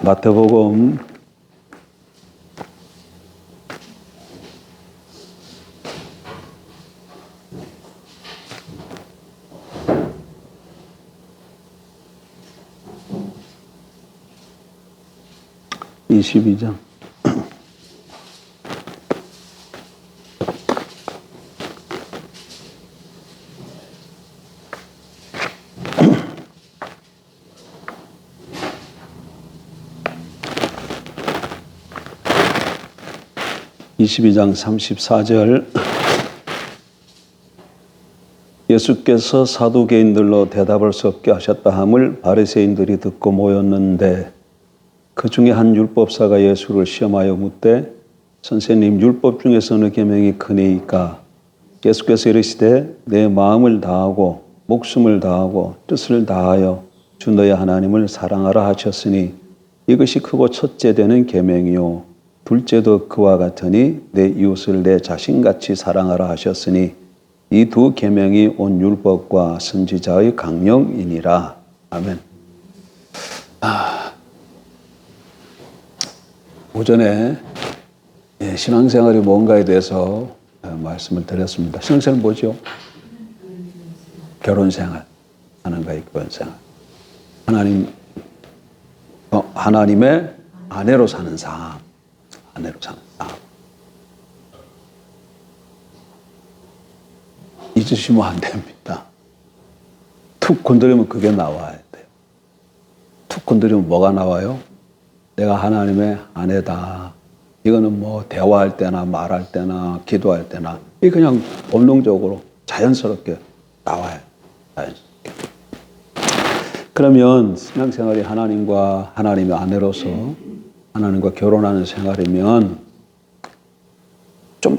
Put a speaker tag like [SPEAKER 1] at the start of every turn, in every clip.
[SPEAKER 1] 마태복음 22장 22장 34절 예수께서 사두개인들로 대답할 수 없게 하셨다 함을 바리새인들이 듣고 모였는데 그 중에 한 율법사가 예수를 시험하여 묻되 선생님 율법 중에서 어느 계명이 크니이까? 예수께서 이르시되 내 마음을 다하고 목숨을 다하고 뜻을 다하여 주 너의 하나님을 사랑하라 하셨으니 이것이 크고 첫째 되는 계명이요 둘째도 그와 같으니 내 이웃을 내 자신같이 사랑하라 하셨으니 이 두 계명이 온 율법과 선지자의 강령이니라. 아멘. 오전에 신앙생활이 뭔가에 대해서 말씀을 드렸습니다. 신앙생활은 뭐죠? 결혼생활 하는 거예요. 결혼생활. 하나님의 아내로 사는 삶. 아내로 사는 삶. 잊으시면 안 됩니다. 툭 건드리면 그게 나와야 돼요. 툭 건드리면 뭐가 나와요? 내가 하나님의 아내다. 이거는 뭐 대화할 때나 말할 때나 기도할 때나 이 그냥 본능적으로 자연스럽게 나와요. 자연스럽게. 그러면 신앙생활이 하나님의 아내로서 하나님과 결혼하는 생활이면 좀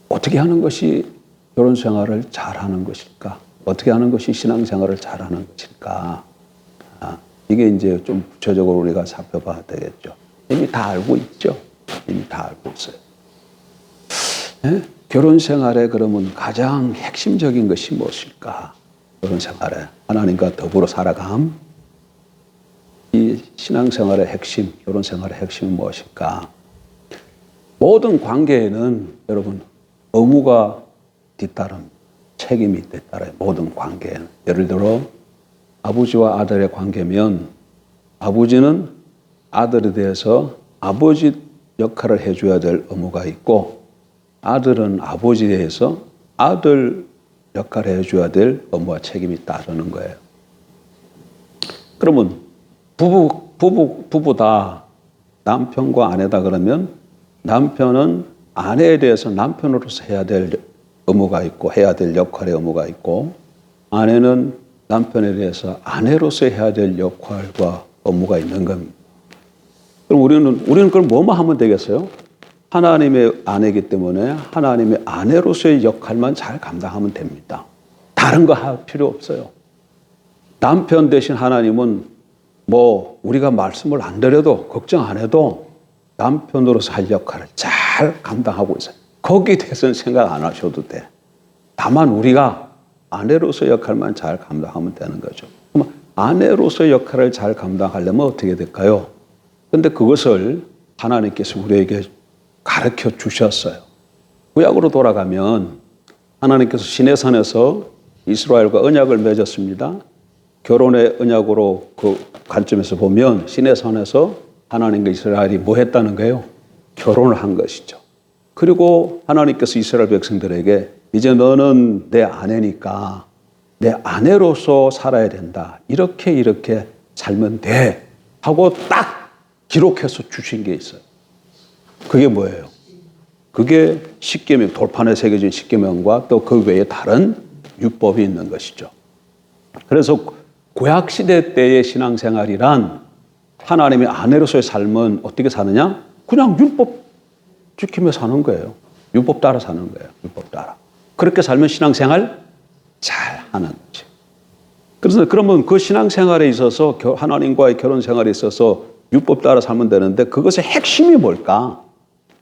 [SPEAKER 1] 어떻게 하는 것이 결혼생활을 잘하는 것일까? 어떻게 하는 것이 신앙생활을 잘하는 것일까? 이게 이제 좀 구체적으로 우리가 살펴봐야 되겠죠. 이미 다 알고 있죠. 이미 다 알고 있어요. 네? 결혼생활에 그러면 가장 핵심적인 것이 무엇일까? 결혼생활에 하나님과 더불어 살아감. 이 신앙생활의 핵심, 결혼생활의 핵심은 무엇일까? 모든 관계에는 여러분 의무가 뒤따릅니다. 책임이 뒤따라요. 모든 관계에는. 예를 들어 아버지와 아들의 관계면 아버지는 아들에 대해서 아버지 역할을 해줘야 될 의무가 있고 아들은 아버지에 대해서 아들 역할을 해줘야 될 의무와 책임이 따르는 거예요. 그러면 부부다 남편과 아내다 그러면 남편은 아내에 대해서 남편으로서 해야 될 의무가 있고 해야 될 역할의 의무가 있고 아내는 남편에 대해서 아내로서 해야 될 역할과 업무가 있는 겁니다. 그럼 우리는 그럼 뭐만 하면 되겠어요? 하나님의 아내이기 때문에 하나님의 아내로서의 역할만 잘 감당하면 됩니다. 다른 거 할 필요 없어요. 남편 대신 하나님은 뭐 우리가 말씀을 안 드려도 걱정 안 해도 남편으로서 할 역할을 잘 감당하고 있어요. 거기에 대해서는 생각 안 하셔도 돼. 다만 우리가 아내로서 역할만 잘 감당하면 되는 거죠. 그럼 아내로서 역할을 잘 감당하려면 어떻게 될까요? 그런데 그것을 하나님께서 우리에게 가르쳐 주셨어요. 구약으로 돌아가면 하나님께서 시내산에서 이스라엘과 언약을 맺었습니다. 결혼의 언약으로 그 관점에서 보면 시내산에서 하나님과 이스라엘이 뭐 했다는 거예요? 결혼을 한 것이죠. 그리고 하나님께서 이스라엘 백성들에게 이제 너는 내 아내니까 내 아내로서 살아야 된다. 이렇게 살면 돼. 하고 딱 기록해서 주신 게 있어요. 그게 뭐예요? 그게 십계명, 돌판에 새겨진 십계명과 또 그 외에 다른 율법이 있는 것이죠. 그래서 구약시대 때의 신앙생활이란 하나님의 아내로서의 삶은 어떻게 사느냐? 그냥 율법 지키며 사는 거예요. 율법 따라 사는 거예요. 율법 따라. 그렇게 살면 신앙생활 잘 하는 거지. 그래서 그러면 그 신앙생활에 있어서 하나님과의 결혼생활에 있어서 율법 따라 살면 되는데 그것의 핵심이 뭘까?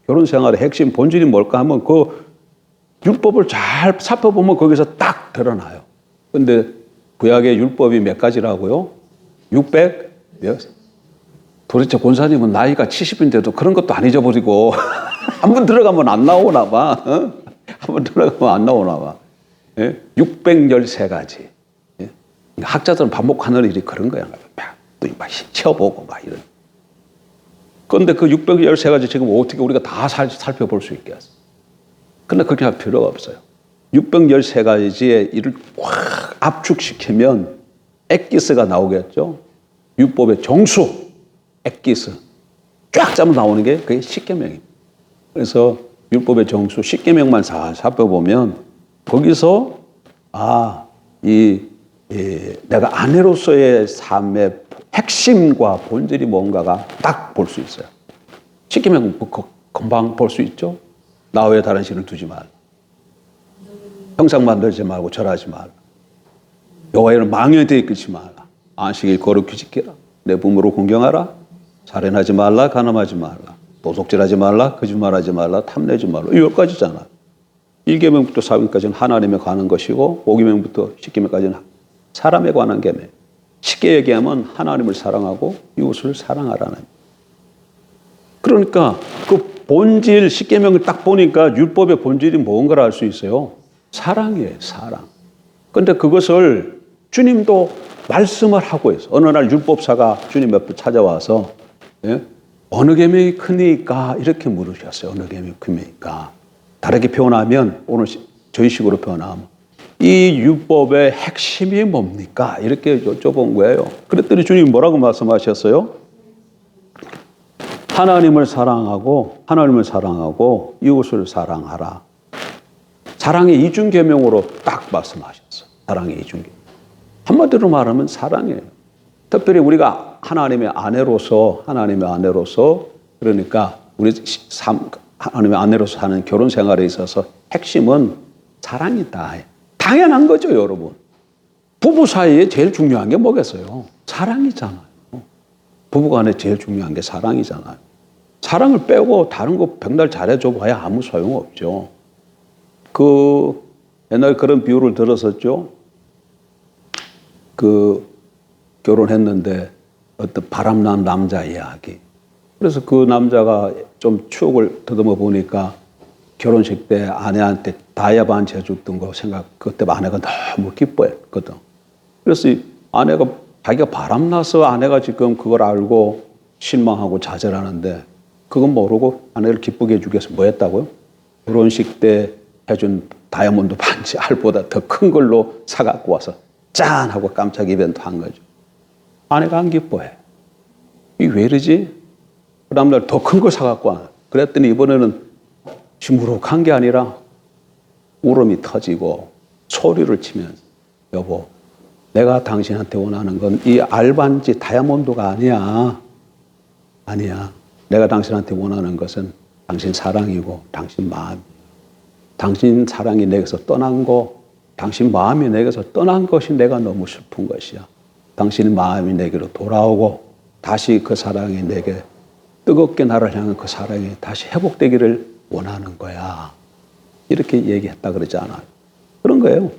[SPEAKER 1] 결혼생활의 핵심, 본질이 뭘까 하면 그 율법을 잘 살펴보면 거기서 딱 드러나요. 그런데 구약의 율법이 몇 가지라고요? 600? 도대체 권사님은 나이가 70인데도 그런 것도 안 잊어버리고 한번 들어가면 안 나오나 봐. 어? 한번 들어가면 안 나오나 봐. 예? 613가지. 예? 학자들은 반복하는 일이 그런 거야. 막 쳐보고 막 이런. 그런데 그 613가지 지금 어떻게 우리가 다 살펴볼 수 있겠어? 근데 그렇게 할 필요가 없어요. 613가지의 일을 꽉 압축시키면 엑기스가 나오겠죠. 율법의 정수, 엑기스. 쫙 잡아 나오는 게 그게 십계명입니다. 그래서 율법의 정수, 십계명만 살펴보면 거기서 내가 아내로서의 삶의 핵심과 본질이 뭔가가 딱 볼 수 있어요. 십계명 금방 볼 수 있죠. 나 외에 다른 신을 두지 말라. 형상 만들지 말고 절하지 말라. 여호와의 망연에 이끌지 말라. 안식일 거룩히 지키라. 내 부모를 공경하라. 살인하지 말라. 간음하지 말라. 도둑질하지 말라. 거짓말하지 말라. 탐내지 말라. 이 10가지잖아. 1계명부터 4계명까지는 하나님에 관한 것이고 5계명부터 10계명까지는 사람에 관한 계명. 쉽게 얘기하면 하나님을 사랑하고 이웃을 사랑하라는. 그러니까 그 본질 10계명을 딱 보니까 율법의 본질이 뭔가를 알 수 있어요. 사랑이에요. 사랑. 그런데 그것을 주님도 말씀을 하고 있어. 어느 날 율법사가 주님 옆에 찾아와서 어느 계명이 크니까 이렇게 물으셨어요. 어느 계명이 크니까. 다르게 표현하면 오늘 저희 식으로 표현하면 이 율법의 핵심이 뭡니까? 이렇게 여쭤본 거예요. 그랬더니 주님이 뭐라고 말씀하셨어요? 하나님을 사랑하고 이웃을 사랑하라. 사랑의 이중계명으로 딱 말씀하셨어요. 사랑의 이중계명. 한마디로 말하면 사랑이에요. 특별히 우리가 하나님의 아내로서 그러니까 우리 하나님의 아내로서 하는 결혼 생활에 있어서 핵심은 사랑이다. 당연한 거죠, 여러분. 부부 사이에 제일 중요한 게 뭐겠어요? 사랑이잖아요. 부부간에 제일 중요한 게 사랑이잖아요. 사랑을 빼고 다른 거 백날 잘해줘 봐야 아무 소용없죠. 옛날 그런 비유를 들었었죠. 결혼했는데 어떤 바람난 남자 이야기. 그래서 그 남자가 좀 추억을 더듬어 보니까 결혼식 때 아내한테 다이아 반지 해줬던 거 그때 아내가 너무 기뻐했거든. 그래서 아내가 자기가 바람나서 아내가 지금 그걸 알고 실망하고 좌절하는데 그건 모르고 아내를 기쁘게 해주기 위해서 뭐 했다고요? 결혼식 때 해준 다이아몬드 반지 알보다 더 큰 걸로 사갖고 와서 짠! 하고 깜짝 이벤트 한 거죠. 아내가 안 기뻐해. 이게 왜 이러지? 그 다음날 더 큰 걸 사갖고 와. 그랬더니 이번에는 시무룩한 게 아니라 울음이 터지고 소리를 치면서 여보, 내가 당신한테 원하는 건 이 알반지 다이아몬드가 아니야. 내가 당신한테 원하는 것은 당신 사랑이고 당신 마음. 당신 사랑이 내게서 떠난 거, 당신 마음이 내게서 떠난 것이 내가 너무 슬픈 것이야. 당신 마음이 내게로 돌아오고 다시 그 사랑이 내게 뜨겁게 나를 향한 그 사랑이 다시 회복되기를 원하는 거야. 이렇게 얘기했다 그러지 않아요. 그런 거예요.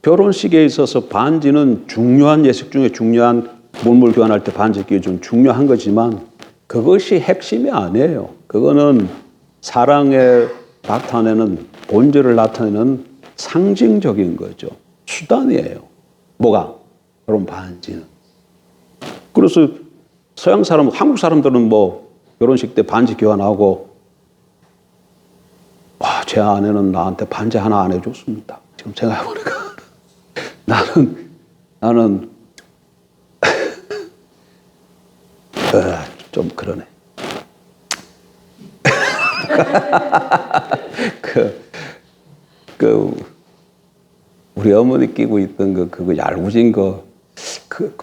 [SPEAKER 1] 결혼식에 있어서 반지는 중요한 예식 중에 중요한 물물 교환할 때 반지 끼워주는 중요한 거지만 그것이 핵심이 아니에요. 그거는 사랑의 나타내는 본질을 나타내는 상징적인 거죠. 수단이에요. 뭐가? 그런 반지는. 그래서 서양 사람, 한국 사람들은 뭐 결혼식 때 반지 교환하고 와, 제 아내는 나한테 반지 하나 안 해줬습니다. 지금 생각해보니까 나는 좀 그러네. 우리 어머니 끼고 있던 그거 얄궂은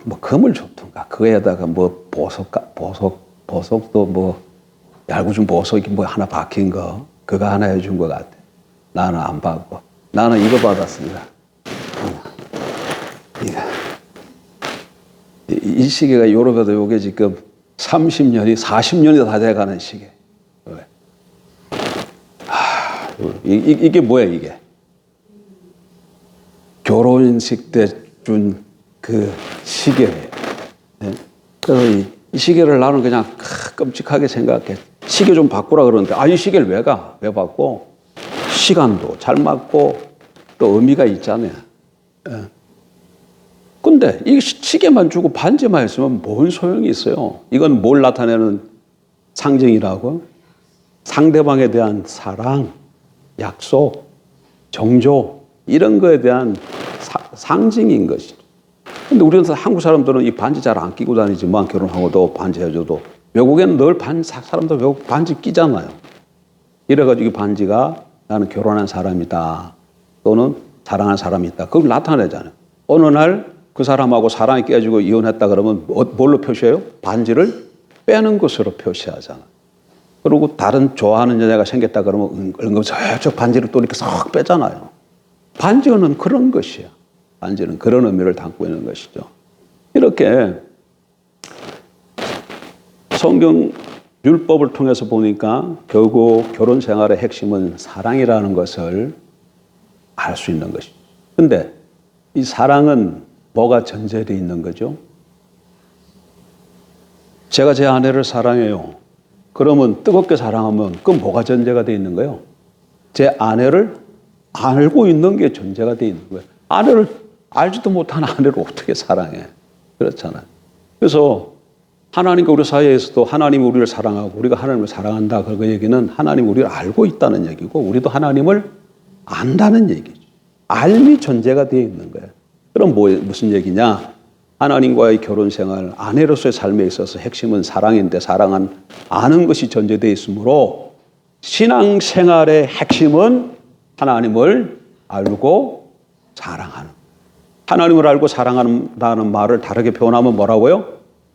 [SPEAKER 1] 뭐 금을 줬던가 그거에다가 뭐 보석도 뭐 얄궂은 보석이 뭐 하나 박힌 거 그거 하나 해준 것 같아. 나는 안 받고 나는 이거 받았습니다. 이 시계가 유럽에도 요게 지금 30년이 40년이 다 돼가는 시계. 이게 뭐야 이게? 결혼식 때 준 그 시계예요. 그래서 이 시계를 나는 그냥 끔찍하게 생각해. 시계 좀 바꾸라 그러는데, 이 시계를 왜 가? 왜 바꿔? 시간도 잘 맞고 또 의미가 있잖아요. 예. 근데 이 시계만 주고 반지만 했으면 뭔 소용이 있어요? 이건 뭘 나타내는 상징이라고? 상대방에 대한 사랑, 약속, 정조 이런 거에 대한 상징인 것이죠. 근데 우리는 한국 사람들은 이 반지 잘 안 끼고 다니지만 결혼하고도 반지 해줘도 외국에는 늘 사람들 외국 반지 끼잖아요. 이래가지고 이 반지가 나는 결혼한 사람이다 또는 사랑한 사람이 있다. 그걸 나타내잖아요. 어느 날 그 사람하고 사랑이 깨지고 이혼했다 그러면 뭘로 표시해요? 반지를 빼는 것으로 표시하잖아요. 그리고 다른 좋아하는 여자가 생겼다 그러면 은근슬쩍 반지를 또 이렇게 싹 빼잖아요. 반지는 그런 것이야. 반지는 그런 의미를 담고 있는 것이죠. 이렇게 성경 율법을 통해서 보니까 결국 결혼 생활의 핵심은 사랑이라는 것을 알 수 있는 것이죠. 근데 이 사랑은 뭐가 전제되어 있는 거죠? 제가 제 아내를 사랑해요. 그러면 뜨겁게 사랑하면 그건 뭐가 전제가 되어 있는 거예요? 제 아내를 알고 있는 게 전제가 되어 있는 거예요. 아내를 알지도 못한 아내를 어떻게 사랑해? 그렇잖아요. 그래서 하나님과 우리 사이에서도 하나님이 우리를 사랑하고 우리가 하나님을 사랑한다. 그 얘기는 하나님이 우리를 알고 있다는 얘기고 우리도 하나님을 안다는 얘기죠. 알미 전제가 되어 있는 거예요. 그럼 무슨 얘기냐? 하나님과의 결혼 생활, 아내로서의 삶에 있어서 핵심은 사랑인데 아는 것이 전제되어 있으므로 신앙 생활의 핵심은 하나님을 알고 사랑하는. 하나님을 알고 사랑한다는 말을 다르게 표현하면 뭐라고요?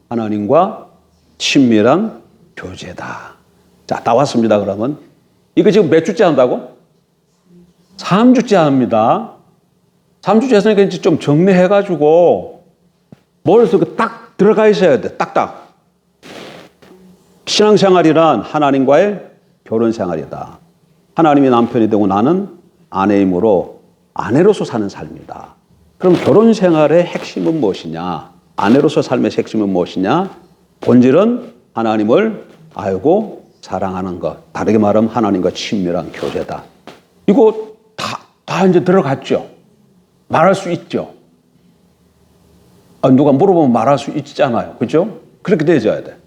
[SPEAKER 1] 하나님과 친밀한 교제다. 자, 나왔습니다. 그러면 이거 지금 몇 주째 한다고? 3주째 합니다. 3주째 했으니까 이제 좀 정리해가지고 머릿속에 딱 들어가 있어야 돼. 딱딱. 신앙생활이란 하나님과의 결혼생활이다. 하나님이 남편이 되고 나는 아내이므로 아내로서 사는 삶이다. 그럼 결혼생활의 핵심은 무엇이냐? 아내로서 삶의 핵심은 무엇이냐? 본질은 하나님을 알고 사랑하는 것. 다르게 말하면 하나님과 친밀한 교제다. 이거 다 이제 들어갔죠? 말할 수 있죠? 누가 물어보면 말할 수 있잖아요. 그죠? 그렇게 되어야 돼.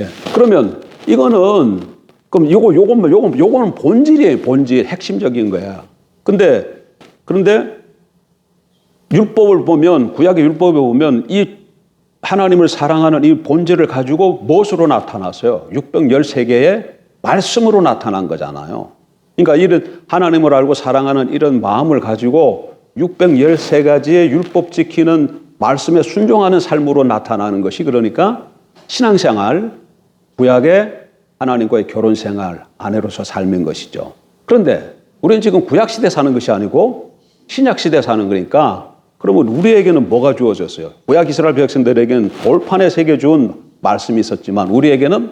[SPEAKER 1] 예. 그러면 이거는, 그럼 요거는 본질이에요. 본질. 핵심적인 거야. 그런데 율법을 보면, 구약의 율법을 보면 이 하나님을 사랑하는 이 본질을 가지고 무엇으로 나타났어요? 613개의 말씀으로 나타난 거잖아요. 그러니까 이런 하나님을 알고 사랑하는 이런 마음을 가지고 613가지의 율법 지키는 말씀에 순종하는 삶으로 나타나는 것이 그러니까 신앙생활, 구약의 하나님과의 결혼생활, 아내로서 삶인 것이죠. 그런데 우리는 지금 구약시대 사는 것이 아니고 신약시대 사는 거니까 그러면 우리에게는 뭐가 주어졌어요? 구약 이스라엘 백성들에게는 돌판에 새겨준 말씀이 있었지만 우리에게는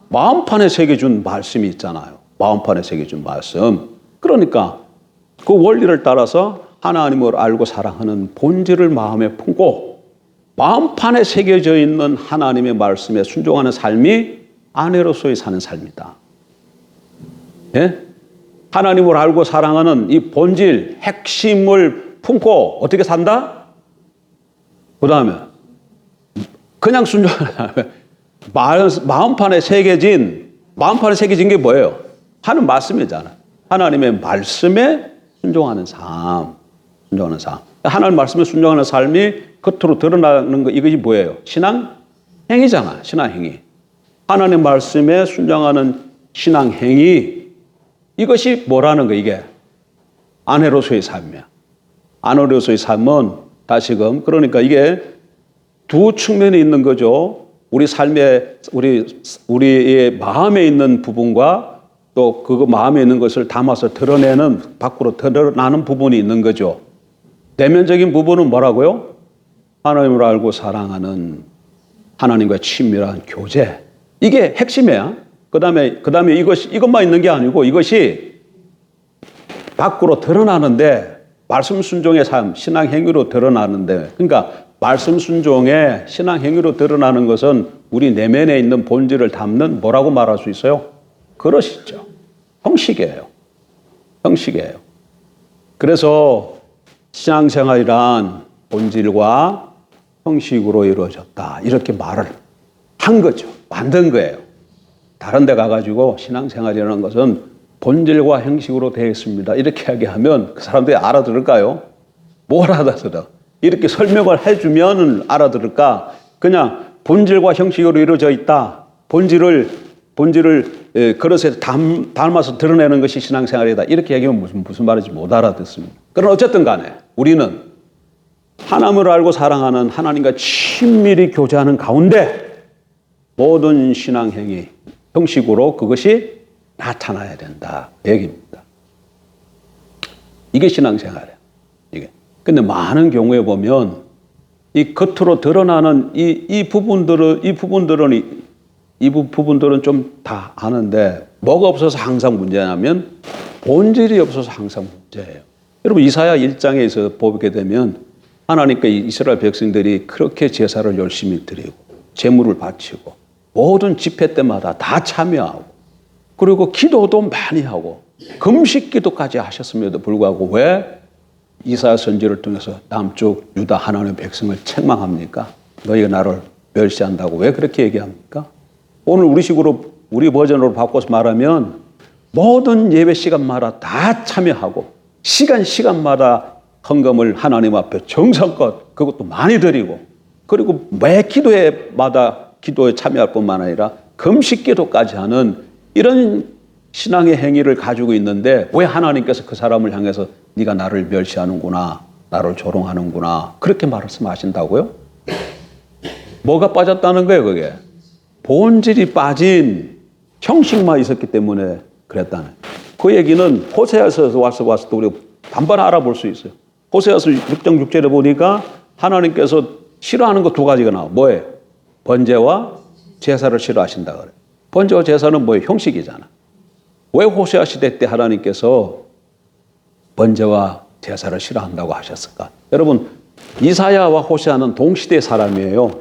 [SPEAKER 1] 마음판에 새겨준 말씀이 있잖아요. 마음판에 새겨준 말씀. 그러니까 그 원리를 따라서 하나님을 알고 사랑하는 본질을 마음에 품고 마음판에 새겨져 있는 하나님의 말씀에 순종하는 삶이 아내로서의 사는 삶이다. 예? 하나님을 알고 사랑하는 이 본질, 핵심을 품고 어떻게 산다? 그 다음에 그냥 순종하는 마음판에 새겨진 게 뭐예요? 하는 말씀이잖아. 하나님의 말씀에 순종하는 삶. 하나님 말씀에 순종하는 삶이 겉으로 드러나는 거, 이것이 뭐예요? 신앙행위잖아. 신앙행위. 하나님 말씀에 순종하는 신앙행위. 이것이 뭐라는 거, 이게? 아내로서의 삶이야. 아내로서의 삶은 다시금, 그러니까 이게 두 측면이 있는 거죠. 우리 삶에, 우리의 마음에 있는 부분과 또 그 마음에 있는 것을 담아서 드러내는, 밖으로 드러나는 부분이 있는 거죠. 내면적인 부분은 뭐라고요? 하나님을 알고 사랑하는 하나님과 친밀한 교제. 이게 핵심이야. 그 다음에 이것만 있는 게 아니고 이것이 밖으로 드러나는데 말씀 순종의 삶, 신앙 행위로 드러나는데, 그러니까 말씀 순종의 신앙 행위로 드러나는 것은 우리 내면에 있는 본질을 담는 뭐라고 말할 수 있어요? 그러시죠. 형식이에요. 형식이에요. 그래서 신앙생활이란 본질과 형식으로 이루어졌다. 이렇게 말을 한 거죠. 만든 거예요. 다른 데 가가지고 신앙생활이라는 것은 본질과 형식으로 되어 있습니다. 이렇게 이야기하면 그 사람들이 알아들을까요? 뭘 알아들어? 이렇게 설명을 해주면 알아들을까? 그냥 본질과 형식으로 이루어져 있다. 본질을 그릇에 담아서 드러내는 것이 신앙생활이다. 이렇게 얘기하면 무슨 말인지 못 알아듣습니다. 그러나 어쨌든 간에 우리는 하나님을 알고 사랑하는 하나님과 친밀히 교제하는 가운데 모든 신앙행위 형식으로 그것이 나타나야 된다. 그 얘기입니다. 이게 신앙생활이에요. 이게. 근데 많은 경우에 보면 이 겉으로 드러나는 이 부분들은 좀 다 아는데 뭐가 없어서 항상 문제냐면 본질이 없어서 항상 문제예요. 여러분 이사야 1장에서 보게 되면 하나님께 이스라엘 백성들이 그렇게 제사를 열심히 드리고 제물을 바치고 모든 집회 때마다 다 참여하고 그리고 기도도 많이 하고 금식 기도까지 하셨음에도 불구하고 왜 이사야 선지를 통해서 남쪽 유다 하나님의 백성을 책망합니까? 너희가 나를 멸시한다고 왜 그렇게 얘기합니까? 오늘 우리 버전으로 바꿔서 말하면 모든 예배 시간마다 다 참여하고 시간마다 헌금을 하나님 앞에 정성껏 그것도 많이 드리고 그리고 매 기도회마다 기도에 참여할 뿐만 아니라 금식 기도까지 하는 이런 신앙의 행위를 가지고 있는데 왜 하나님께서 그 사람을 향해서 네가 나를 멸시하는구나, 나를 조롱하는구나 그렇게 말씀하신다고요? 뭐가 빠졌다는 거예요, 그게? 본질이 빠진 형식만 있었기 때문에 그랬다는. 그 얘기는 호세아서에서 와서 우리 단번에 알아볼 수 있어요. 호세아서 6장 6절에 보니까 하나님께서 싫어하는 거 두 가지가 나와. 뭐예요? 번제와 제사를 싫어하신다 그래요. 번제와 제사는 뭐예요? 형식이잖아. 왜 호세아 시대 때 하나님께서 번제와 제사를 싫어한다고 하셨을까? 여러분 이사야와 호세아는 동시대 사람이에요.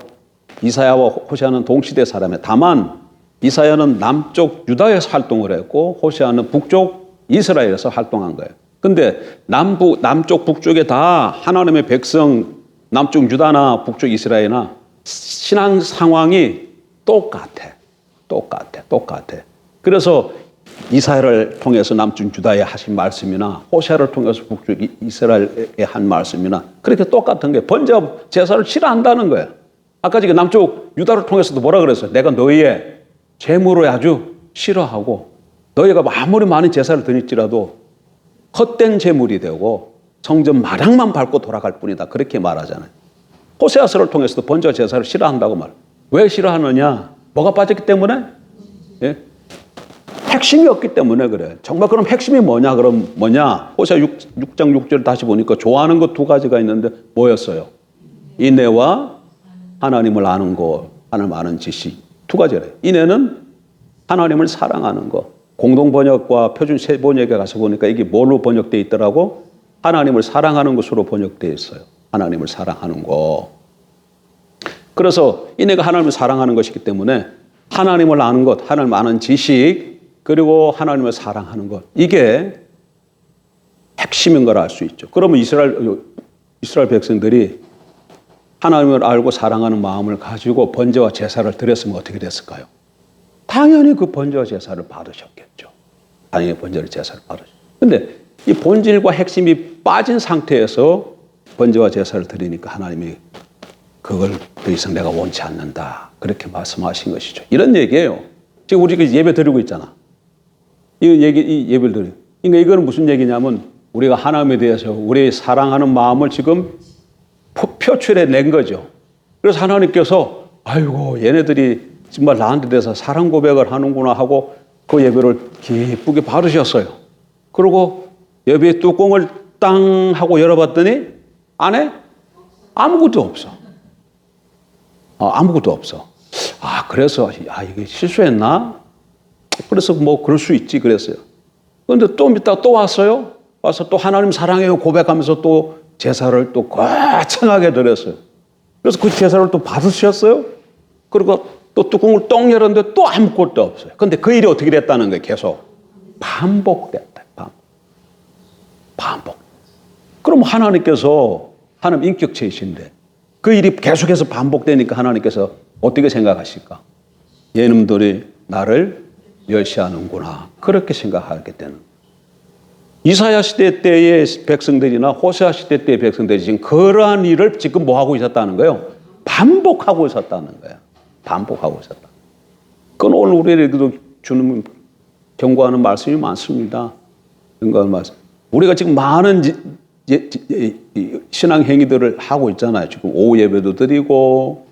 [SPEAKER 1] 이사야와 호세아는 동시대 사람이에요. 다만 이사야는 남쪽 유다에서 활동을 했고 호세아는 북쪽 이스라엘에서 활동한 거예요. 근데 남쪽 북쪽에 다 하나님의 백성 남쪽 유다나 북쪽 이스라엘이나 신앙 상황이 똑같아. 그래서 이사야를 통해서 남쪽 유다에 하신 말씀이나 호세아를 통해서 북쪽 이스라엘에 한 말씀이나 그렇게 똑같은 게 번제와 제사를 싫어한다는 거예요. 아까 지금 남쪽 유다를 통해서도 뭐라 그랬어요? 내가 너희의 재물을 아주 싫어하고 너희가 아무리 많은 제사를 드릴지라도 헛된 재물이 되고 성전 마당만 밟고 돌아갈 뿐이다. 그렇게 말하잖아요. 호세아서를 통해서도 번제와 제사를 싫어한다고 말. 왜 싫어하느냐? 뭐가 빠졌기 때문에? 예? 핵심이 없기 때문에 그래. 정말 그럼 핵심이 뭐냐? 그럼 뭐냐? 호세아 6장 6절 다시 보니까 좋아하는 것 두 가지가 있는데 뭐였어요? 인애와 하나님을 아는 것, 하나님 아는 지식. 두 가지래요. 인애는 하나님을 사랑하는 것. 공동 번역과 표준 세 번역에 가서 보니까 이게 뭘로 번역되어 있더라고? 하나님을 사랑하는 것으로 번역되어 있어요. 하나님을 사랑하는 것. 그래서 인애가 하나님을 사랑하는 것이기 때문에 하나님을 아는 것, 하나님 아는 지식, 그리고 하나님을 사랑하는 것. 이게 핵심인 걸 알 수 있죠. 그러면 이스라엘 백성들이 하나님을 알고 사랑하는 마음을 가지고 번제와 제사를 드렸으면 어떻게 됐을까요? 당연히 그 번제와 제사를 받으셨겠죠. 당연히 번제와 제사를 받으셨죠. 근데 이 본질과 핵심이 빠진 상태에서 번제와 제사를 드리니까 하나님이 그걸 더 이상 내가 원치 않는다. 그렇게 말씀하신 것이죠. 이런 얘기예요. 지금 우리가 예배 드리고 있잖아. 이 예배를 드리고. 그러니까 이거는 무슨 얘기냐면 우리가 하나님에 대해서 우리 사랑하는 마음을 지금 표출해 낸 거죠. 그래서 하나님께서 아이고 얘네들이 정말 나한테 대해서 사랑 고백을 하는구나 하고 그 예배를 기쁘게 받으셨어요. 그리고 예배 뚜껑을 땅 하고 열어봤더니 안에 아무것도 없어. 아무것도 없어. 그래서 이게 실수했나? 그래서 뭐 그럴 수 있지 그랬어요. 그런데 좀 이따 또 왔어요. 와서 또 하나님 사랑해요 고백하면서 또 제사를 또 거창하게 드렸어요. 그래서 그 제사를 또 받으셨어요. 그리고 또 뚜껑을 똥 열었는데 또 아무것도 없어요. 근데 그 일이 어떻게 됐다는 거예요? 계속 반복됐다. 반복. 그럼 하나님께서 하나님 인격체이신데 그 일이 계속해서 반복되니까 하나님께서 어떻게 생각하실까? 얘놈들이 나를 멸시하는구나. 그렇게 생각하게 되는 거예요. 이사야 시대 때의 백성들이나 호세아 시대 때의 백성들이 지금 그러한 일을 지금 뭐 하고 있었다는 거예요? 반복하고 있었다는 거예요. 반복하고 있었다. 그건 오늘 우리에게도 주는 경고하는 말씀이 많습니다. 경고하는 말씀. 우리가 지금 많은 신앙 행위들을 하고 있잖아요. 지금 오후 예배도 드리고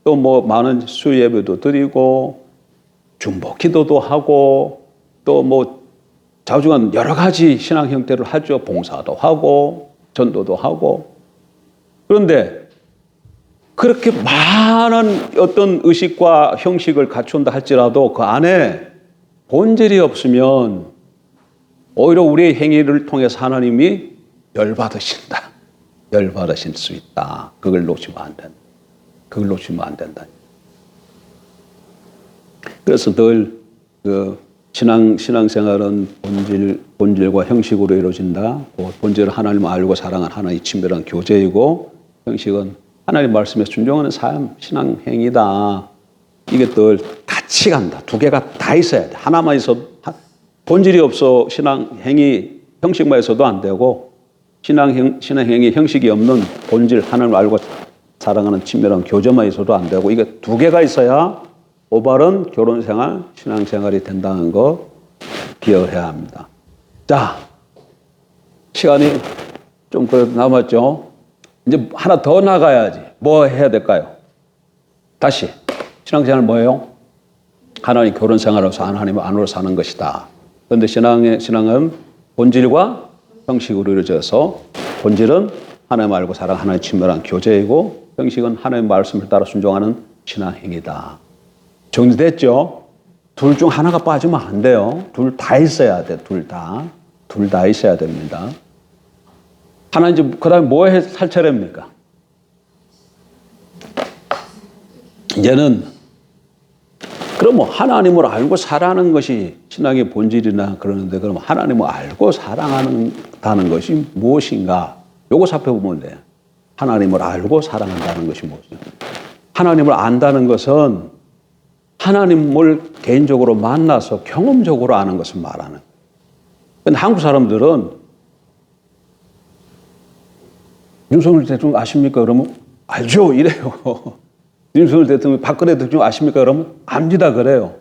[SPEAKER 1] 또 뭐 많은 수 예배도 드리고 중보 기도도 하고 또 뭐 자주간 여러 가지 신앙 형태를 하죠. 봉사도 하고 전도도 하고. 그런데 그렇게 많은 어떤 의식과 형식을 갖춘다 할지라도 그 안에 본질이 없으면 오히려 우리의 행위를 통해서 하나님이 열받으신다. 열받으실 수 있다. 그걸 놓치면 안 된다. 그걸 놓치면 안 된다. 그래서 늘 그 신앙생활은 본질과 형식으로 이루어진다. 본질은 하나님을 알고 사랑하는 하나님의 친밀한 교제이고 형식은 하나님 말씀에 순종하는 삶, 신앙 행위다. 이게 늘 같이 간다. 두 개가 다 있어야 돼. 하나만 있어도 본질이 없어 신앙 행위 형식만 있어도 안 되고 신앙 행위 형식이 없는 본질 하나님을 알고 사랑하는 친밀한 교제만 있어도 안 되고 이게 두 개가 있어야 올바른 결혼생활, 신앙생활이 된다는 거 기억해야 합니다. 자, 시간이 좀 남았죠? 이제 하나 더 나가야지. 뭐 해야 될까요? 다시. 신앙생활 뭐예요? 하나님 결혼생활로서 하나님 안으로 사는 것이다. 그런데 신앙은 본질과 형식으로 이루어져서 본질은 하나님 알고 사랑 하나님 친밀한 교제이고 형식은 하나님의 말씀을 따라 순종하는 신앙행위다. 정리됐죠? 둘 중 하나가 빠지면 안 돼요. 둘 다 있어야 돼. 둘 다. 둘 다 있어야 됩니다. 하나 이제 그다음에 뭐 살 차례입니까? 이제는 그럼 뭐 하나님을 알고 살아가는 것이 신앙의 본질이나 그러는데 그럼 하나님을 알고 사랑한다는 것이 무엇인가? 요거 살펴보면 돼요. 하나님을 알고 사랑한다는 것이 무엇인가? 하나님을 안다는 것은 하나님을 개인적으로 만나서 경험적으로 아는 것을 말하는 거예요. 근데 한국 사람들은 윤석열 대통령 아십니까? 그러면 알죠. 이래요. 윤석열 대통령 박근혜 대통령 아십니까? 그러면 압니다. 그래요.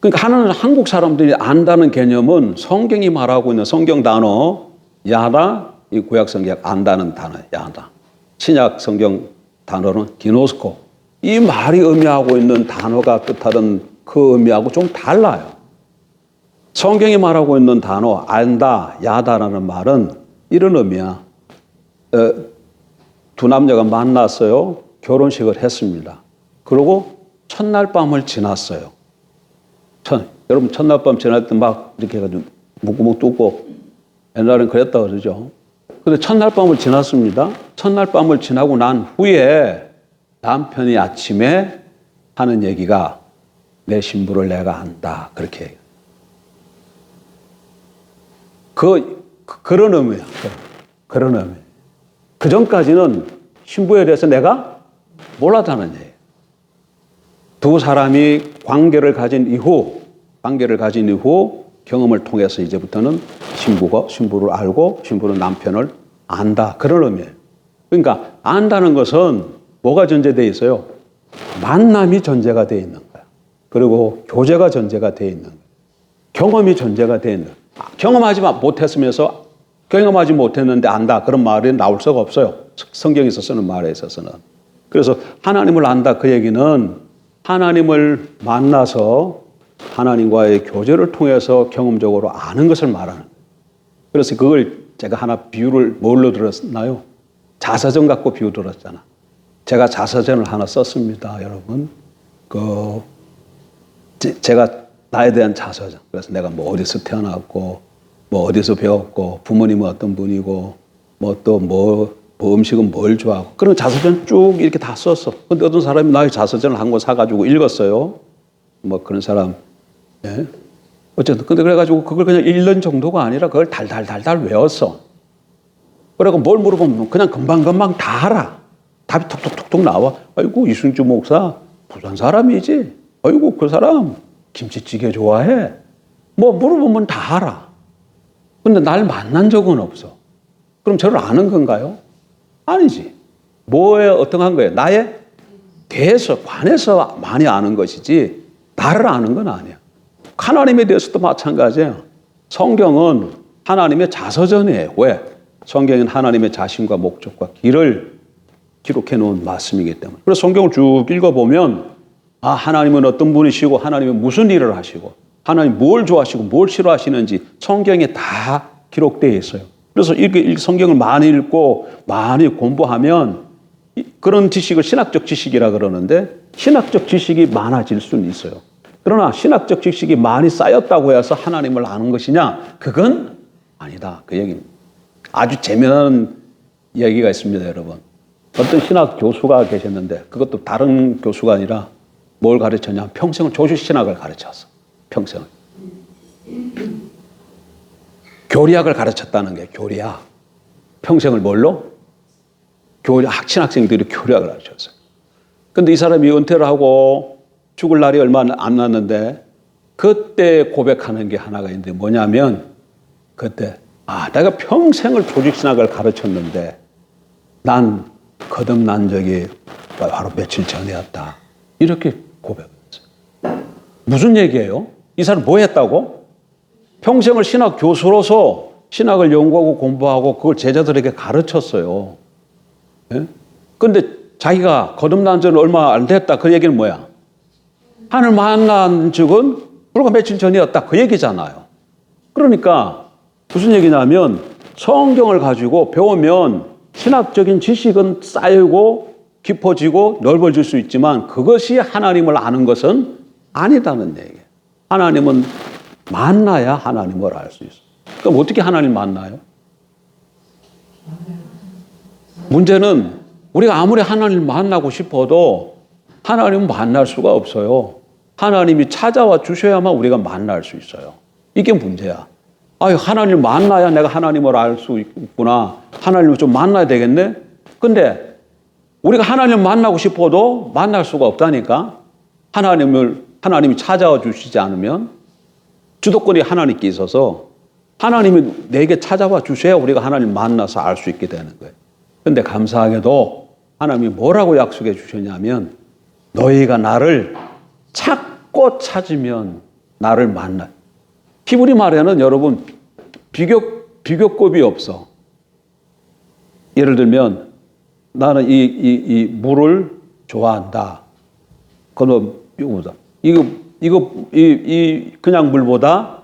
[SPEAKER 1] 그러니까 하나는 한국 사람들이 안다는 개념은 성경이 말하고 있는 성경 단어 야다, 이 구약 성경 안다는 단어 야다. 신약 성경 단어는 기노스코. 이 말이 의미하고 있는 단어가 뜻하던 그 의미하고 좀 달라요. 성경이 말하고 있는 단어 안다, 야다라는 말은 이런 의미야. 두 남녀가 만났어요. 결혼식을 했습니다. 그리고 첫날 밤을 지났어요. 여러분 첫날 밤 지날 때 막 이렇게 해가지고 목구멍 뚫고 옛날엔 그랬다 그러죠. 근데 첫날 밤을 지났습니다. 첫날 밤을 지나고 난 후에 남편이 아침에 하는 얘기가 내 신부를 내가 안다. 그렇게 해요. 그런 의미야. 그런 의미. 그 전까지는 신부에 대해서 내가 몰랐다는 얘기예요. 두 사람이 관계를 가진 이후 경험을 통해서 이제부터는 신부를 알고 신부는 남편을 안다. 그런 의미예요. 그러니까 안다는 것은 뭐가 전제되어 있어요? 만남이 전제가 되어 있는 거야. 그리고 교제가 전제가 되어 있는 거야. 경험이 전제가 되어 있는 거야. 경험하지 못했는데 안다. 그런 말이 나올 수가 없어요. 성경에서 쓰는 말에 있어서는. 그래서 하나님을 안다. 그 얘기는 하나님을 만나서 하나님과의 교제를 통해서 경험적으로 아는 것을 말하는 거예요. 그래서 그걸 제가 하나 비유를 뭘로 들었나요? 자서전 갖고 비유 들었잖아. 제가 자서전을 하나 썼습니다, 여러분. 제가 나에 대한 자서전. 그래서 내가 뭐 어디서 태어났고, 뭐 어디서 배웠고, 부모님은 어떤 분이고, 뭐 음식은 뭘 좋아하고. 그런 자서전 쭉 이렇게 다 썼어. 근데 어떤 사람이 나의 자서전을 한 권 사가지고 읽었어요. 뭐 그런 사람. 예? 어쨌든. 근데 그래가지고 그걸 그냥 읽는 정도가 아니라 그걸 달달달달 외웠어. 그래고 뭘 물어보면 그냥 금방금방 다 알아. 답이 톡톡톡톡 나와. 아이고, 이순주 목사, 부산 사람이지. 아이고, 그 사람 김치찌개 좋아해. 뭐 물어보면 다 알아. 근데 날 만난 적은 없어. 그럼 저를 아는 건가요? 아니지. 뭐에 어떤 거예요? 나에 대해서, 관해서 많이 아는 것이지, 나를 아는 건 아니야. 하나님에 대해서도 마찬가지예요. 성경은 하나님의 자서전이에요. 왜? 성경은 하나님의 자신과 목적과 길을 기록해 놓은 말씀이기 때문에. 그래서 성경을 쭉 읽어보면, 아, 하나님은 어떤 분이시고, 하나님은 무슨 일을 하시고, 하나님 뭘 좋아하시고, 뭘 싫어하시는지 성경에 다 기록되어 있어요. 그래서 이렇게 성경을 많이 읽고, 많이 공부하면, 그런 지식을 신학적 지식이라 그러는데, 신학적 지식이 많아질 수는 있어요. 그러나 신학적 지식이 많이 쌓였다고 해서 하나님을 아는 것이냐? 그건 아니다. 그 얘기입니다. 아주 재미난 얘기가 있습니다, 여러분. 어떤 신학 교수가 계셨는데, 그것도 다른 교수가 아니라 뭘 가르쳤냐? 평생을 조주신학을 가르쳤어. 평생을. 교리학을 가르쳤다는 게 교리학. 평생을 뭘로? 신학생들이 교리학을 가르쳤어요. 근데 이 사람이 은퇴를 하고 죽을 날이 얼마 안 남았는데, 그때 고백하는 게 하나가 있는데 뭐냐면, 그때, 아, 내가 평생을 조직신학을 가르쳤는데, 난 거듭난 적이 바로 며칠 전이었다. 이렇게 고백했어요. 무슨 얘기예요? 이 사람 뭐 했다고? 평생을 신학 교수로서 신학을 연구하고 공부하고 그걸 제자들에게 가르쳤어요. 예? 근데 자기가 거듭난 지는 얼마 안 됐다. 그 얘기는 뭐야? 하나님을 만난 적은 불과 며칠 전이었다. 그 얘기잖아요. 그러니까 무슨 얘기냐면 성경을 가지고 배우면 신학적인 지식은 쌓이고 깊어지고 넓어질 수 있지만 그것이 하나님을 아는 것은 아니다는 얘기예요. 하나님은 만나야 하나님을 알 수 있어요. 그럼 어떻게 하나님을 만나요? 문제는 우리가 아무리 하나님을 만나고 싶어도 하나님을 만날 수가 없어요. 하나님이 찾아와 주셔야만 우리가 만날 수 있어요. 이게 문제야. 아유, 하나님을 만나야 내가 하나님을 알 수 있구나. 하나님을 좀 만나야 되겠네? 근데 우리가 하나님을 만나고 싶어도 만날 수가 없다니까? 하나님이 찾아와 주시지 않으면 주도권이 하나님께 있어서 하나님이 내게 찾아와 주셔야 우리가 하나님을 만나서 알 수 있게 되는 거예요. 근데 감사하게도 하나님이 뭐라고 약속해 주셨냐면 너희가 나를 찾고 찾으면 나를 만나. 히브리 말에는 여러분 비교급이 없어. 예를 들면 나는 이 물을 좋아한다. 그럼 이거 그냥 물보다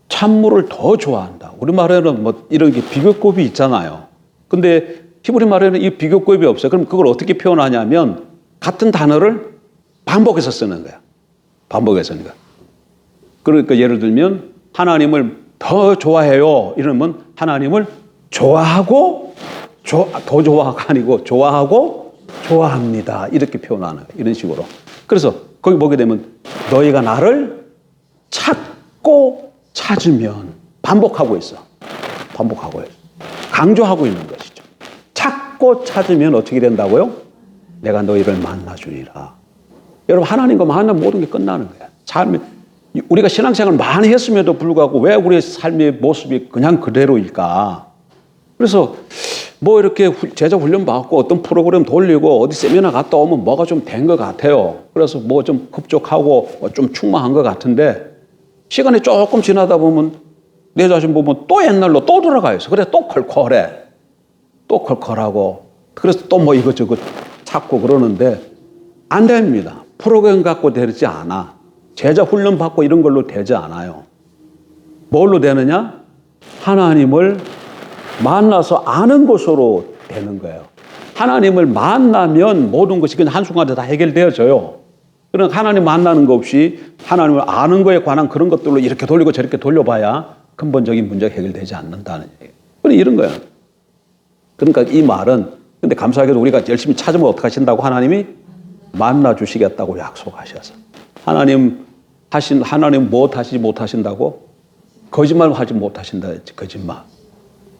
[SPEAKER 1] 찬물을 더 좋아한다. 우리 말에는 뭐 이런 게 비교급이 있잖아요. 근데 히브리 말에는 이 비교급이 없어요. 그럼 그걸 어떻게 표현하냐면 같은 단어를 반복해서 쓰는 거야. 반복해서 쓰는 거야. 그러니까 예를 들면 하나님을 더 좋아해요. 이러면 하나님을 좋아하고 더 좋아가 아니고 좋아하고 좋아합니다. 이렇게 표현하는 거예요. 이런 식으로. 그래서 거기 보게 되면 너희가 나를 찾고 찾으면 반복하고 있어. 반복하고 있어. 강조하고 있는 것이죠. 찾고 찾으면 어떻게 된다고요? 내가 너희를 만나주리라. 여러분 하나님과 만나면 모든 게 끝나는 거야. 삶이 우리가 신앙생활을 많이 했음에도 불구하고 왜 우리의 삶의 모습이 그냥 그대로일까? 그래서 뭐 이렇게 제자 훈련 받고 어떤 프로그램 돌리고 어디 세미나 갔다 오면 뭐가 좀 된 것 같아요. 그래서 뭐 좀 흡족하고 좀 충만한 것 같은데 시간이 조금 지나다 보면 내 자신 보면 또 옛날로 또 돌아가 있어. 그래 또 컬컬해. 또 컬컬하고 그래서 또 뭐 이것저것 찾고 그러는데 안 됩니다. 프로그램 갖고 되지 않아. 제자 훈련 받고 이런 걸로 되지 않아요. 뭘로 되느냐? 하나님을 만나서 아는 것으로 되는 거예요. 하나님을 만나면 모든 것이 그냥 한순간에 다 해결되어져요. 그러나 하나님 만나는 거 없이 하나님을 아는 거에 관한 그런 것들로 이렇게 돌리고 저렇게 돌려봐야 근본적인 문제가 해결되지 않는다는 얘기예요. 그런 이런 거예요. 그러니까 이 말은, 근데 감사하게도 우리가 열심히 찾으면 어떻게 하신다고? 하나님이 만나 주시겠다고 약속하셔서. 하나님 무엇 하시지 못하신다고? 거짓말 하지 못하신다 했지, 거짓말.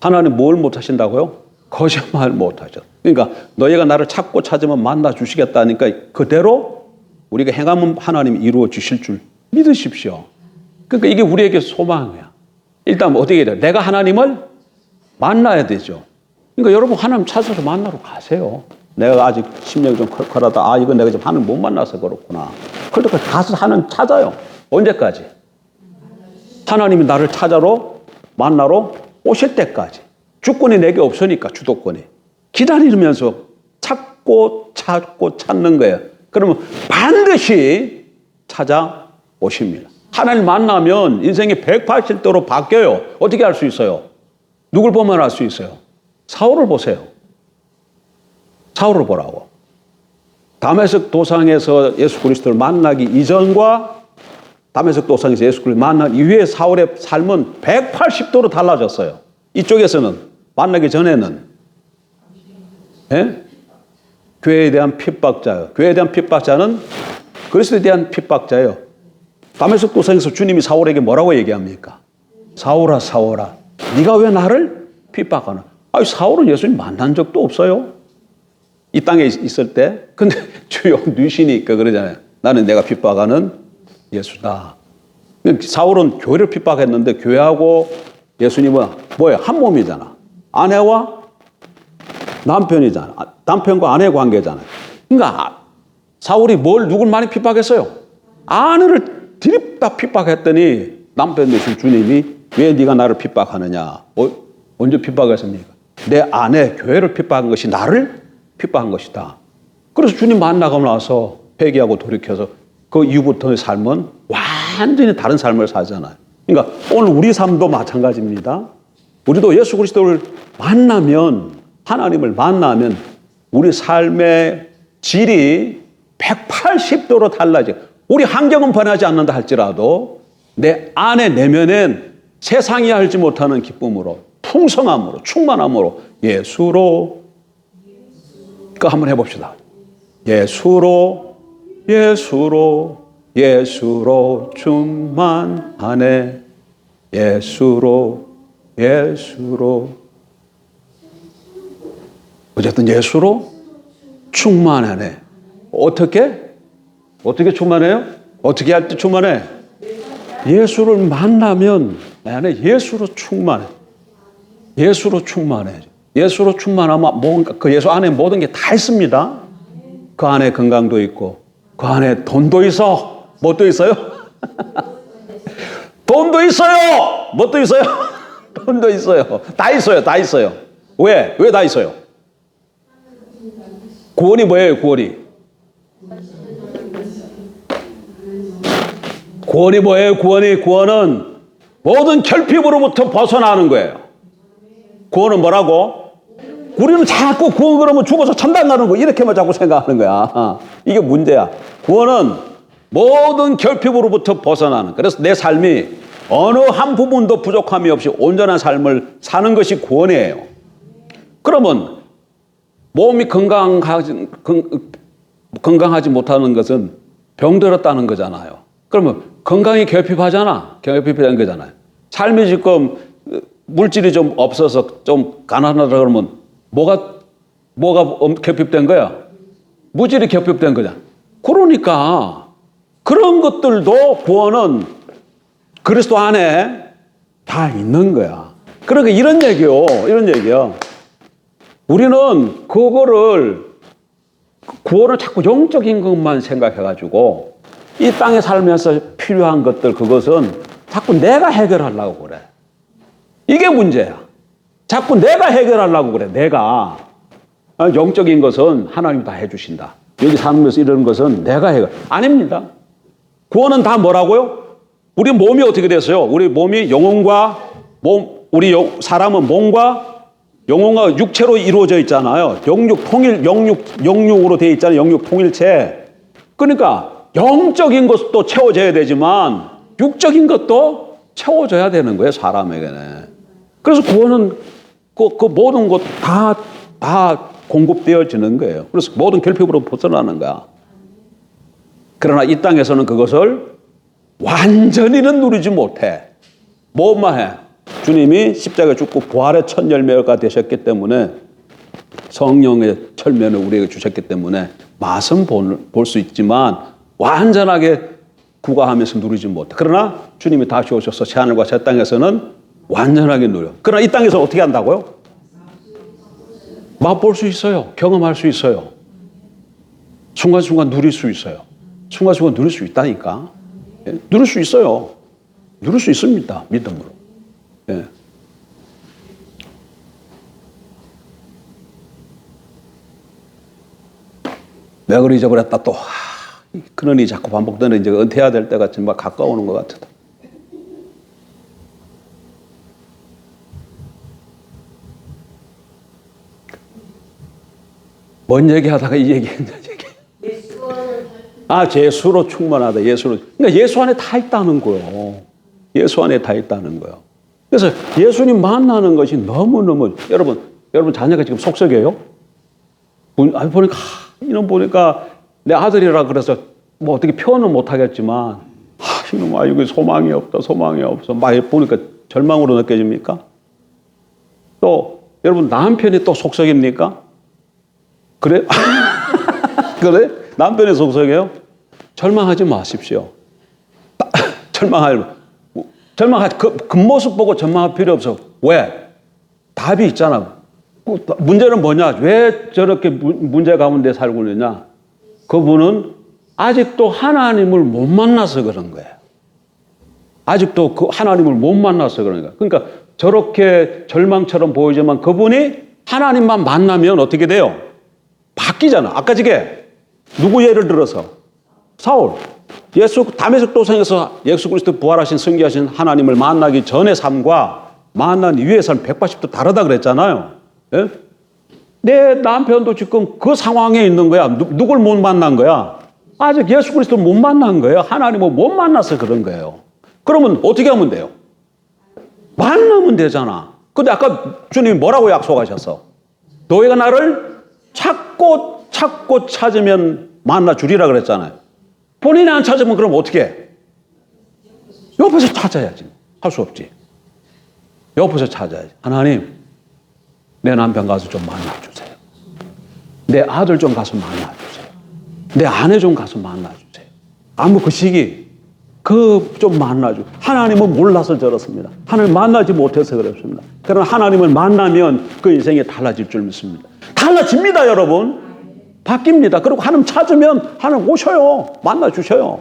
[SPEAKER 1] 하나님 뭘 못하신다고요? 거짓말 못하죠. 그러니까 너희가 나를 찾고 찾으면 만나 주시겠다니까 그대로 우리가 행하면 하나님이 이루어 주실 줄 믿으십시오. 그러니까 이게 우리에게 소망이야. 일단 어떻게 해야 돼요? 내가 하나님을 만나야 되죠. 그러니까 여러분 하나님 찾아서 만나러 가세요. 내가 아직 심령이 좀 컬컬하다. 이건 내가 지금 하나님 못 만나서 그렇구나. 그러니까 가서 하나님 찾아요. 언제까지? 하나님이 나를 만나러 오실 때까지. 주권이 내게 없으니까, 주도권이. 기다리면서 찾고 찾는 거예요. 그러면 반드시 찾아오십니다. 하나님 만나면 인생이 180도로 바뀌어요. 어떻게 알 수 있어요? 누굴 보면 알 수 있어요? 사울을 보세요. 사울을 보라고. 다메섹 도상에서 예수 그리스도를 만나기 이전과 다메섹 도상에서 예수 그리스도를 만난 이후에 사울의 삶은 180도로 달라졌어요. 이쪽에서는 만나기 전에는 교회에 대한 핍박자예요. 교회에 대한 핍박자는 그리스도에 대한 핍박자예요. 다메섹 도상에서 주님이 사울에게 뭐라고 얘기합니까? 사울아 사울아 네가 왜 나를 핍박하나? 사울은 예수님 만난 적도 없어요. 이 땅에 있을 때. 근데 주요 누시니까 그러잖아요. 나는 내가 핍박하는 예수다. 사울은 교회를 핍박했는데 교회하고 예수님은 뭐예요? 한 몸이잖아. 아내와 남편이잖아. 남편과 아내 관계잖아요. 그러니까 사울이 누굴 많이 핍박했어요? 아내를 드립다 핍박했더니 남편 되신 주님이 왜 네가 나를 핍박하느냐? 언제 핍박했습니까? 내 아내 교회를 핍박한 것이 나를 핍박한 것이다. 그래서 주님 만나고 나서 회개하고 돌이켜서 그 이후부터의 삶은 완전히 다른 삶을 살잖아요. 그러니까 오늘 우리 삶도 마찬가지입니다. 우리도 예수 그리스도를 만나면, 하나님을 만나면 우리 삶의 질이 180도로 달라져요. 우리 환경은 변하지 않는다 할지라도 내 안에 내면엔 세상이 알지 못하는 기쁨으로, 풍성함으로, 충만함으로 예수로, 그거 한번 해봅시다. 예수로 충만하네. 예수로 어쨌든 예수로 충만하네. 어떻게 충만해요? 어떻게 할 때 충만해? 예수를 만나면 내 안에 예수로 충만해. 예수로 충만해. 예수로 충만하면 뭔가 그 예수 안에 모든 게 다 있습니다. 그 안에 건강도 있고, 그 안에 돈도 있어. 뭣도 있어요? 돈도 있어요. 뭣도 있어요? 돈도 있어요. 다 있어요. 왜 다 있어요? 구원이 뭐예요? 구원이 뭐예요? 구원은 모든 결핍으로부터 벗어나는 거예요. 구원은 뭐라고? 우리는 자꾸 구원 그러면 죽어서 천당 가는 거 이렇게만 자꾸 생각하는 거야. 이게 문제야. 구원은 모든 결핍으로부터 벗어나는. 그래서 내 삶이 어느 한 부분도 부족함이 없이 온전한 삶을 사는 것이 구원이에요. 그러면 몸이 건강하지 못하는 것은 병들었다는 거잖아요. 그러면 건강이 결핍되는 거잖아요. 삶이 지금 물질이 좀 없어서 좀 가난하다 그러면 뭐가 결핍된 거야? 물질이 결핍된 거잖아. 그러니까 그런 것들도 구원은 그리스도 안에 다 있는 거야. 그러니까 이런 얘기요. 우리는 구원을 자꾸 영적인 것만 생각해가지고 이 땅에 살면서 필요한 것들, 그것은 자꾸 내가 해결하려고 그래. 이게 문제야. 자꾸 내가 해결하려고 그래. 내가. 영적인 것은 하나님이 다 해주신다. 여기 살면서 이런 것은 내가 해결. 아닙니다. 구원은 다 뭐라고요? 우리 몸이 어떻게 됐어요? 우리 몸이 사람은 몸과 영혼과 육체로 이루어져 있잖아요. 영육으로 되어 있잖아요. 영육 통일체. 그러니까 영적인 것도 채워져야 되지만 육적인 것도 채워져야 되는 거예요. 사람에게는. 그래서 구원은 그 모든 것 다 다 공급되어지는 거예요. 그래서 모든 결핍으로 벗어나는 거야. 그러나 이 땅에서는 그것을 완전히는 누리지 못해. 뭐만 해? 주님이 십자가에 죽고 부활의 첫 열매가 되셨기 때문에, 성령의 철면을 우리에게 주셨기 때문에 맛은 볼 수 있지만 완전하게 구가하면서 누리지 못해. 그러나 주님이 다시 오셔서 새하늘과 새 땅에서는 완전하게 누려. 그러나 이 땅에서 어떻게 한다고요? 맛볼 수 있어요. 경험할 수 있어요. 순간순간 누릴 수 있어요. 순간순간 누릴 수 있다니까. 예? 누릴 수 있어요. 누릴 수 있습니다. 믿음으로. 예. 왜 그리 잊어버렸다 또. 그러니 자꾸 반복되는, 이제 은퇴해야 될 때가 정말 가까우는 것 같다. 뭔 얘기하다가 이 얘기했냐, 얘기. 예수로 충만하다. 예수로. 그러니까 예수 안에 다 있다는 거예요. 예수 안에 다 있다는 거예요. 그래서 예수님 만나는 것이 너무너무, 여러분 자녀가 지금 속썩여요? 보니까, 이놈 보니까 내 아들이라 그래서 뭐 어떻게 표현은 못 하겠지만, 이놈아, 이거 소망이 없다, 소망이 없어. 막 보니까 절망으로 느껴집니까? 또, 여러분 남편이 또 속썩입니까? 그래? 그래? 남편이 속썩여요? 절망하지 마십시오. 겉모습 보고 절망할 필요 없어. 왜? 답이 있잖아. 문제는 뭐냐? 왜 저렇게 문제 가운데 살고 있느냐? 그분은 아직도 하나님을 못 만나서 그런 거예요. 아직도 그 하나님을 못 만나서 그런 거예요. 그러니까 저렇게 절망처럼 보이지만 그분이 하나님만 만나면 어떻게 돼요? 바뀌잖아. 아까 저게 누구 예를 들어서 사울, 다메섹 도상에서 예수 그리스도 부활하신 승리하신 하나님을 만나기 전의 삶과 만난 이후의 삶 180도 다르다 그랬잖아요. 예? 내 남편도 지금 그 상황에 있는 거야. 누굴 못 만난 거야? 아직 예수 그리스도를 못 만난 거예요. 하나님을 못 만나서 그런 거예요. 그러면 어떻게 하면 돼요? 만나면 되잖아. 근데 아까 주님이 뭐라고 약속하셨어? 너희가 나를 찾고 찾으면 만나 주리라 그랬잖아요. 본인이 안 찾으면 그럼 어떻게 해? 옆에서 찾아야지. 할 수 없지. 옆에서 찾아야지. 하나님, 내 남편 가서 좀 만나주세요. 내 아들 좀 가서 만나주세요. 내 아내 좀 가서 만나주세요. 그 시기 좀 만나주. 하나님은 몰라서 저렇습니다. 하나님 만나지 못해서 그렇습니다. 그러나 하나님을 만나면 그 인생이 달라질 줄 믿습니다. 달라집니다, 여러분. 바뀝니다. 그리고 하나님 찾으면 하나님 오셔요. 만나주셔요.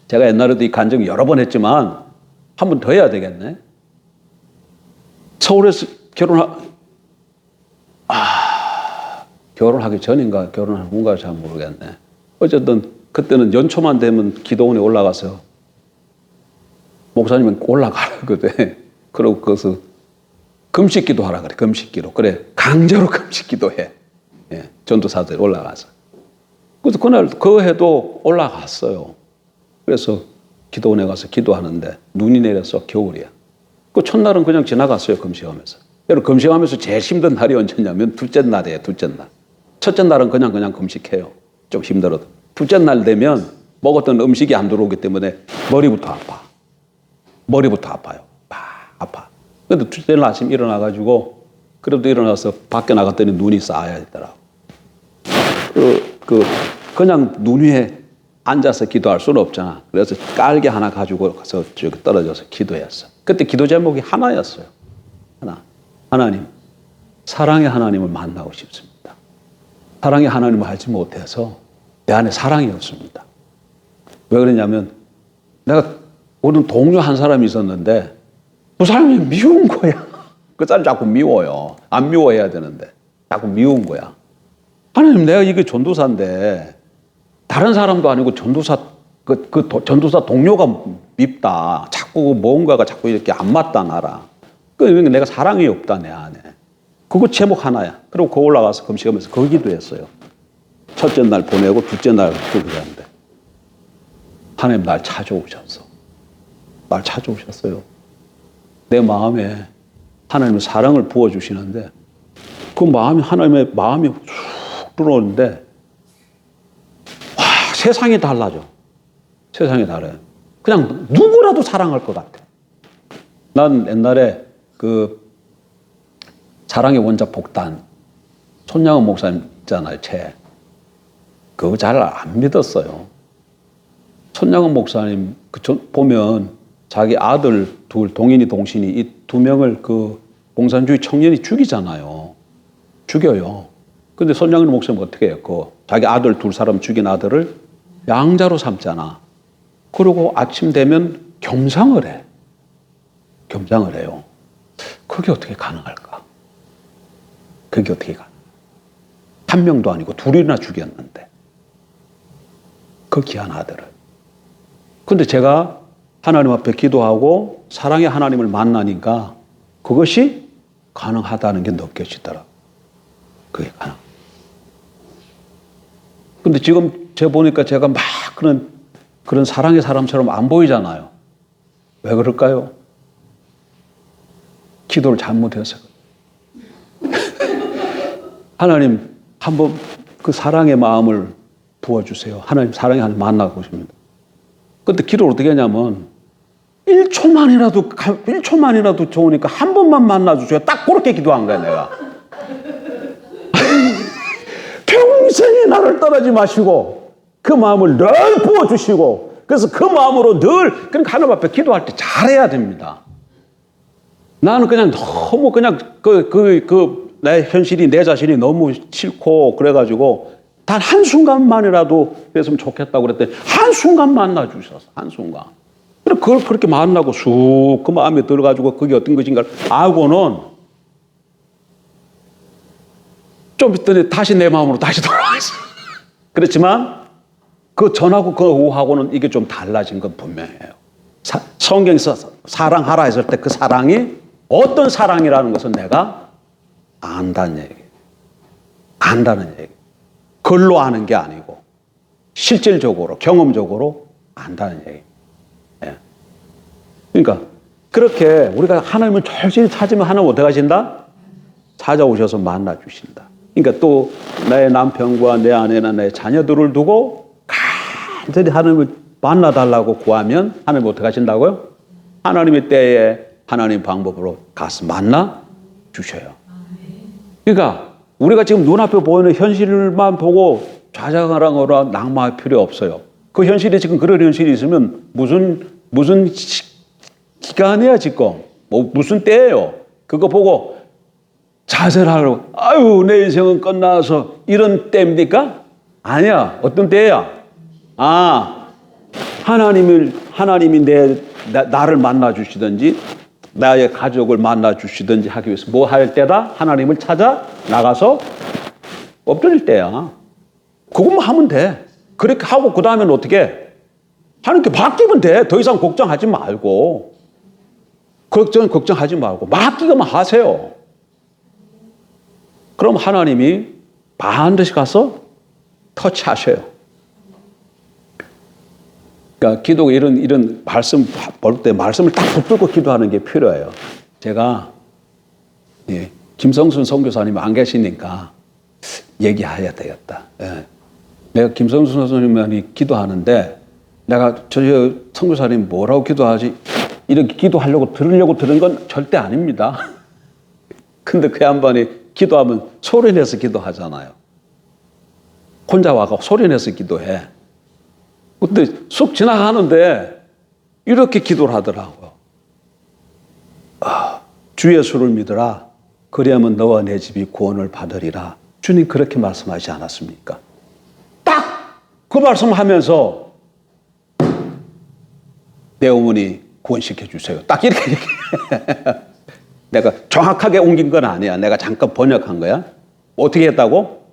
[SPEAKER 1] 제가 옛날에도 이 간증 여러 번 했지만 한 번 더 해야 되겠네. 서울에서 결혼하기 전인가 결혼한 후인가 잘 모르겠네. 어쨌든 그때는 연초만 되면 기도원에 올라가서 목사님은 올라가거든. 그러고 거기서 금식기도 하라 그래. 금식기도. 그래. 강제로 금식기도 해. 예, 전도사들 올라가서. 그래서 그날 그 해도 올라갔어요. 그래서 기도원에 가서 기도하는데 눈이 내려서 겨울이야. 그 첫날은 그냥 지나갔어요. 금식하면서. 여러분 금식하면서 제일 힘든 날이 언제냐면 둘째 날이에요. 둘째 날. 첫째 날은 그냥 금식해요. 좀 힘들어도. 둘째 날 되면 먹었던 음식이 안 들어오기 때문에 머리부터 아파. 머리부터 아파요. 아파. 근데 둘째 날 아침 일어나가지고 그래도 일어나서 밖에 나갔더니 눈이 쌓여 있더라고. 그냥 눈 위에 앉아서 기도할 수는 없잖아. 그래서 깔개 하나 가지고 가서 저기 떨어져서 기도했어. 그때 기도 제목이 하나였어요. 하나님, 사랑의 하나님을 만나고 싶습니다. 사랑의 하나님을 알지 못해서 내 안에 사랑이 없습니다. 왜 그러냐면 내가 오늘 동료 한 사람이 있었는데 그 사람이 미운 거야. 그 사람 자꾸 미워요. 안 미워해야 되는데 자꾸 미운 거야. 하나님, 내가 이게 전도사인데 다른 사람도 아니고 전도사 전도사 동료가 밉다. 자꾸 뭔가가 자꾸 이렇게 안 맞다 나라. 그러니까 내가 사랑이 없다 내 안에. 그거 제목 하나야. 그리고 그 올라가서 금식하면서 그 기도했어요. 첫째 날 보내고 둘째 날 기도했는데 하나님 날 찾아오셨어. 날 찾아오셨어요. 내 마음에 하나님의 사랑을 부어주시는데 그 마음이, 하나님의 마음이 쑥 들어오는데, 와, 세상이 달라져. 세상이 달라요. 그냥 누구라도 사랑할 것 같아. 난 옛날에 그 사랑의 원자 폭탄, 손양은 목사님 있잖아요, 책. 그거 잘 안 믿었어요. 손양은 목사님 보면 자기 아들 둘, 동인이 동신이 이 두 명을 그 공산주의 청년이 죽이잖아요. 죽여요. 근데 손양은 목사님 어떻게 해요? 그 자기 아들 둘 사람 죽인 아들을 양자로 삼잖아. 그리고 아침 되면 겸상을 해. 겸상을 해요. 그게 어떻게 가능할까? 그게 어떻게 가능할까? 한 명도 아니고 둘이나 죽였는데. 그 귀한 아들을. 근데 제가 하나님 앞에 기도하고 사랑의 하나님을 만나니까 그것이 가능하다는 게 느껴지더라. 그게 가능. 근데 지금 제가 보니까 제가 막 그런 사랑의 사람처럼 안 보이잖아요. 왜 그럴까요? 기도를 잘못해서. 하나님, 한번 그 사랑의 마음을 부어주세요. 하나님, 사랑의 하나님 만나고 싶습니다. 근데 기도를 어떻게 하냐면, 1초만이라도 좋으니까 한 번만 만나주세요. 딱 그렇게 기도한 거야, 내가. 평생에 나를 떠나지 마시고, 그 마음을 늘 부어주시고, 그래서 그 마음으로 늘, 그러니까 하나님 앞에 기도할 때 잘해야 됩니다. 나는 그냥 너무 그냥 내 현실이 내 자신이 너무 싫고 그래가지고 단 한순간만이라도 그랬으면 좋겠다고 그랬더니 한순간 만나주셔서 한순간. 그걸 그렇게 만나고 쑥 그 마음에 들어가지고 그게 어떤 것인가를 알고는 좀 있더니 다시 내 마음으로 다시 돌아왔어. 그렇지만 그 전하고 그 후하고는 이게 좀 달라진 건 분명해요. 성경에서 사랑하라 했을 때 그 사랑이 어떤 사랑이라는 것은 내가 안다는 얘기예요. 안다는 얘기. 글로 아는 게 아니고 실질적으로 경험적으로 안다는 얘기. 예. 그러니까 그렇게 우리가 하나님을 절실히 찾으면 하나님 어떻게 하신다? 찾아오셔서 만나 주신다. 그러니까 또 나의 남편과 내 아내나 내 자녀들을 두고 간절히 하나님을 만나달라고 구하면 하나님 어떻게 하신다고요? 하나님의 때에 하나님 방법으로 가서 만나 주셔요. 그러니까 우리가 지금 눈앞에 보이는 현실만 보고 좌장하거나 낙마할 필요 없어요. 그 현실이 지금 그런 현실이 있으면 무슨 기간이야 지금 무슨 때예요. 그거 보고 자살하려고 아유 내 인생은 끝나서 이런 때입니까? 아니야. 어떤 때야? 하나님이 나를 만나 주시든지 나의 가족을 만나 주시든지 하기 위해서 뭐 할 때다? 하나님을 찾아 나가서 엎드릴 때야. 그것만 하면 돼. 그렇게 하고 그 다음에는 어떻게? 하나님께 맡기면 돼. 더 이상 걱정하지 말고. 걱정하지 말고 맡기기만 하세요. 그럼 하나님이 반드시 가서 터치하셔요. 그러니까 기도가 이런 말씀 볼 때 말씀을 딱 붙들고 기도하는 게 필요해요. 제가 김성순 선교사님 안 계시니까 얘기해야 되겠다. 예. 내가 김성순 선교사님이 기도하는데 내가 저 선교사님 뭐라고 기도하지? 이렇게 기도하려고 들으려고 들은 건 절대 아닙니다. 근데 그 양반이 기도하면 소리 내서 기도하잖아요. 혼자 와서 소리 내서 기도해. 근데 쑥 지나가는데 이렇게 기도를 하더라고요. 주 예수를 믿으라. 그리하면 너와 내 집이 구원을 받으리라. 주님 그렇게 말씀하지 않았습니까? 딱 그 말씀하면서 내 어머니 구원시켜 주세요. 딱 이렇게 내가 정확하게 옮긴 건 아니야. 내가 잠깐 번역한 거야. 어떻게 했다고?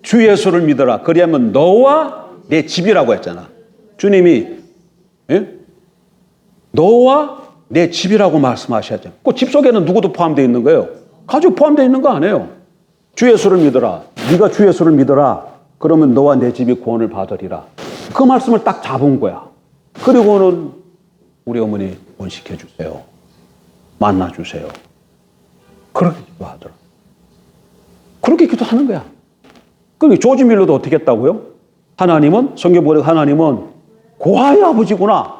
[SPEAKER 1] 주 예수를 믿어라. 그리하면 너와 내 집이라고 했잖아. 주님이 너와 내 집이라고 말씀하셨죠. 그 집 속에는 누구도 포함되어 있는 거예요. 가족 포함되어 있는 거 아니에요. 주 예수를 믿어라. 네가 주 예수를 믿어라. 그러면 너와 내 집이 구원을 받으리라. 그 말씀을 딱 잡은 거야. 그리고는 우리 어머니 구원시켜 주세요. 만나 주세요. 그렇게 기도하더라. 그렇게 기도하는 거야. 그러니까 조지 밀러도 어떻게 했다고요? 하나님은, 성경 보니까 하나님은 고아의 아버지구나.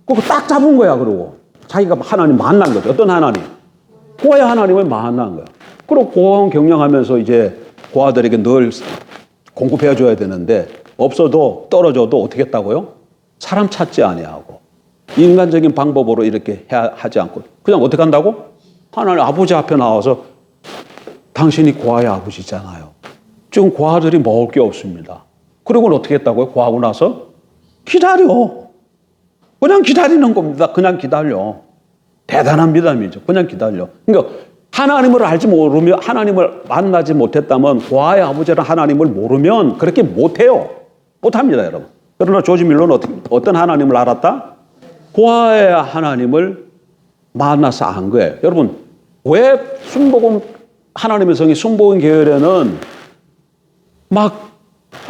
[SPEAKER 1] 그거 딱 잡은 거야, 그러고. 자기가 하나님 만난 거죠. 어떤 하나님? 고아의 하나님을 만난 거야. 그리고 고아원 경영하면서 이제 고아들에게 늘 공급해줘야 되는데, 없어도 떨어져도 어떻게 했다고요? 사람 찾지 아니하고 인간적인 방법으로 이렇게 하지 않고 그냥 어떻게 한다고? 하나님 아버지 앞에 나와서 당신이 고아의 아버지잖아요. 지금 고아들이 먹을 게 없습니다. 그리고 어떻게 했다고요? 고아하고 나서 기다려. 그냥 기다리는 겁니다. 그냥 기다려. 대단한 믿음이죠. 그냥 기다려. 그러니까 하나님을 알지 모르면, 하나님을 만나지 못했다면, 고아의 아버지라는 하나님을 모르면 그렇게 못해요. 못합니다, 여러분. 그러나 조지 밀러는 어떤 하나님을 알았다? 고아의 하나님을 만나서 안 거예요. 여러분, 왜 순복음, 하나님의 성이 순복음 교회에는 막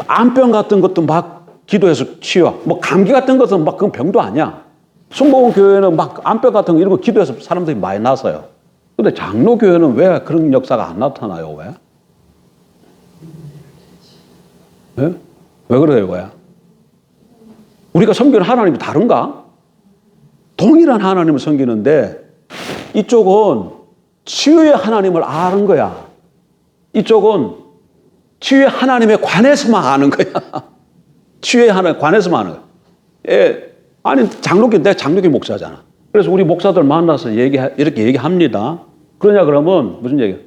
[SPEAKER 1] 암병 같은 것도 막 기도해서 치유, 뭐 감기 같은 것은 막 그건 병도 아니야. 순복음 교회는 막 암병 같은 거 이런 거 기도해서 사람들이 많이 나서요. 근데 장로교회는 왜 그런 역사가 안 나타나요? 왜? 네? 왜 그래요? 왜? 우리가 섬기는 하나님이 다른가? 동일한 하나님을 섬기는데 이쪽은 치유의 하나님을 아는 거야. 이쪽은 치유의 하나님에 관해서만 아는 거야. 치유의 하나님에 관해서만 아는 거야. 예, 아니 내가 장로교 목사잖아. 그래서 우리 목사들 만나서 이렇게 얘기합니다. 그러냐 그러면 무슨 얘기야?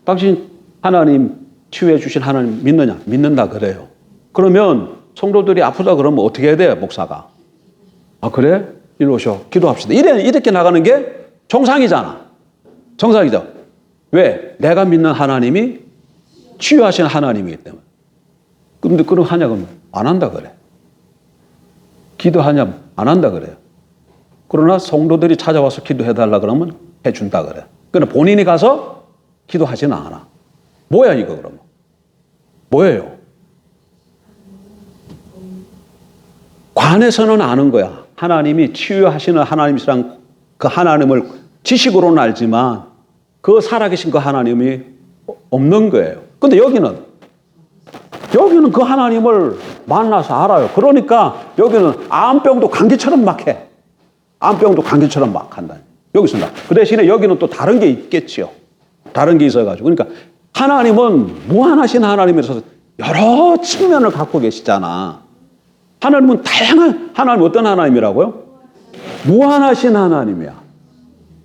[SPEAKER 1] 당신 하나님 치유해 주신 하나님 믿느냐? 믿는다 그래요. 그러면 성도들이 아프다 그러면 어떻게 해야 돼, 목사가? 아, 그래? 일로 오셔. 기도합시다. 이렇게 나가는 게 정상이잖아. 정상이죠. 왜? 내가 믿는 하나님이 치유하시는 하나님이기 때문에. 근데 그럼 하냐, 그러면? 안 한다 그래. 기도하냐? 안 한다 그래요. 그러나 성도들이 찾아와서 기도해달라 그러면 해준다 그래. 그러나 본인이 가서 기도하지는 않아. 뭐야, 이거 그러면? 뭐예요? 관에서는 아는 거야. 하나님이 치유하시는 하나님이랑 그 하나님을 지식으로는 알지만 그 살아계신 그 하나님이 없는 거예요. 근데 여기는 그 하나님을 만나서 알아요. 그러니까 여기는 암병도 감기처럼 막 해. 암병도 감기처럼 막 한다. 여기서는. 그 대신에 여기는 또 다른 게 있겠지요. 다른 게 있어가지고. 그러니까 하나님은 무한하신 하나님이라서 여러 측면을 갖고 계시잖아. 하나님은 다양한, 하나님 어떤 하나님이라고요? 무한하신 하나님이야.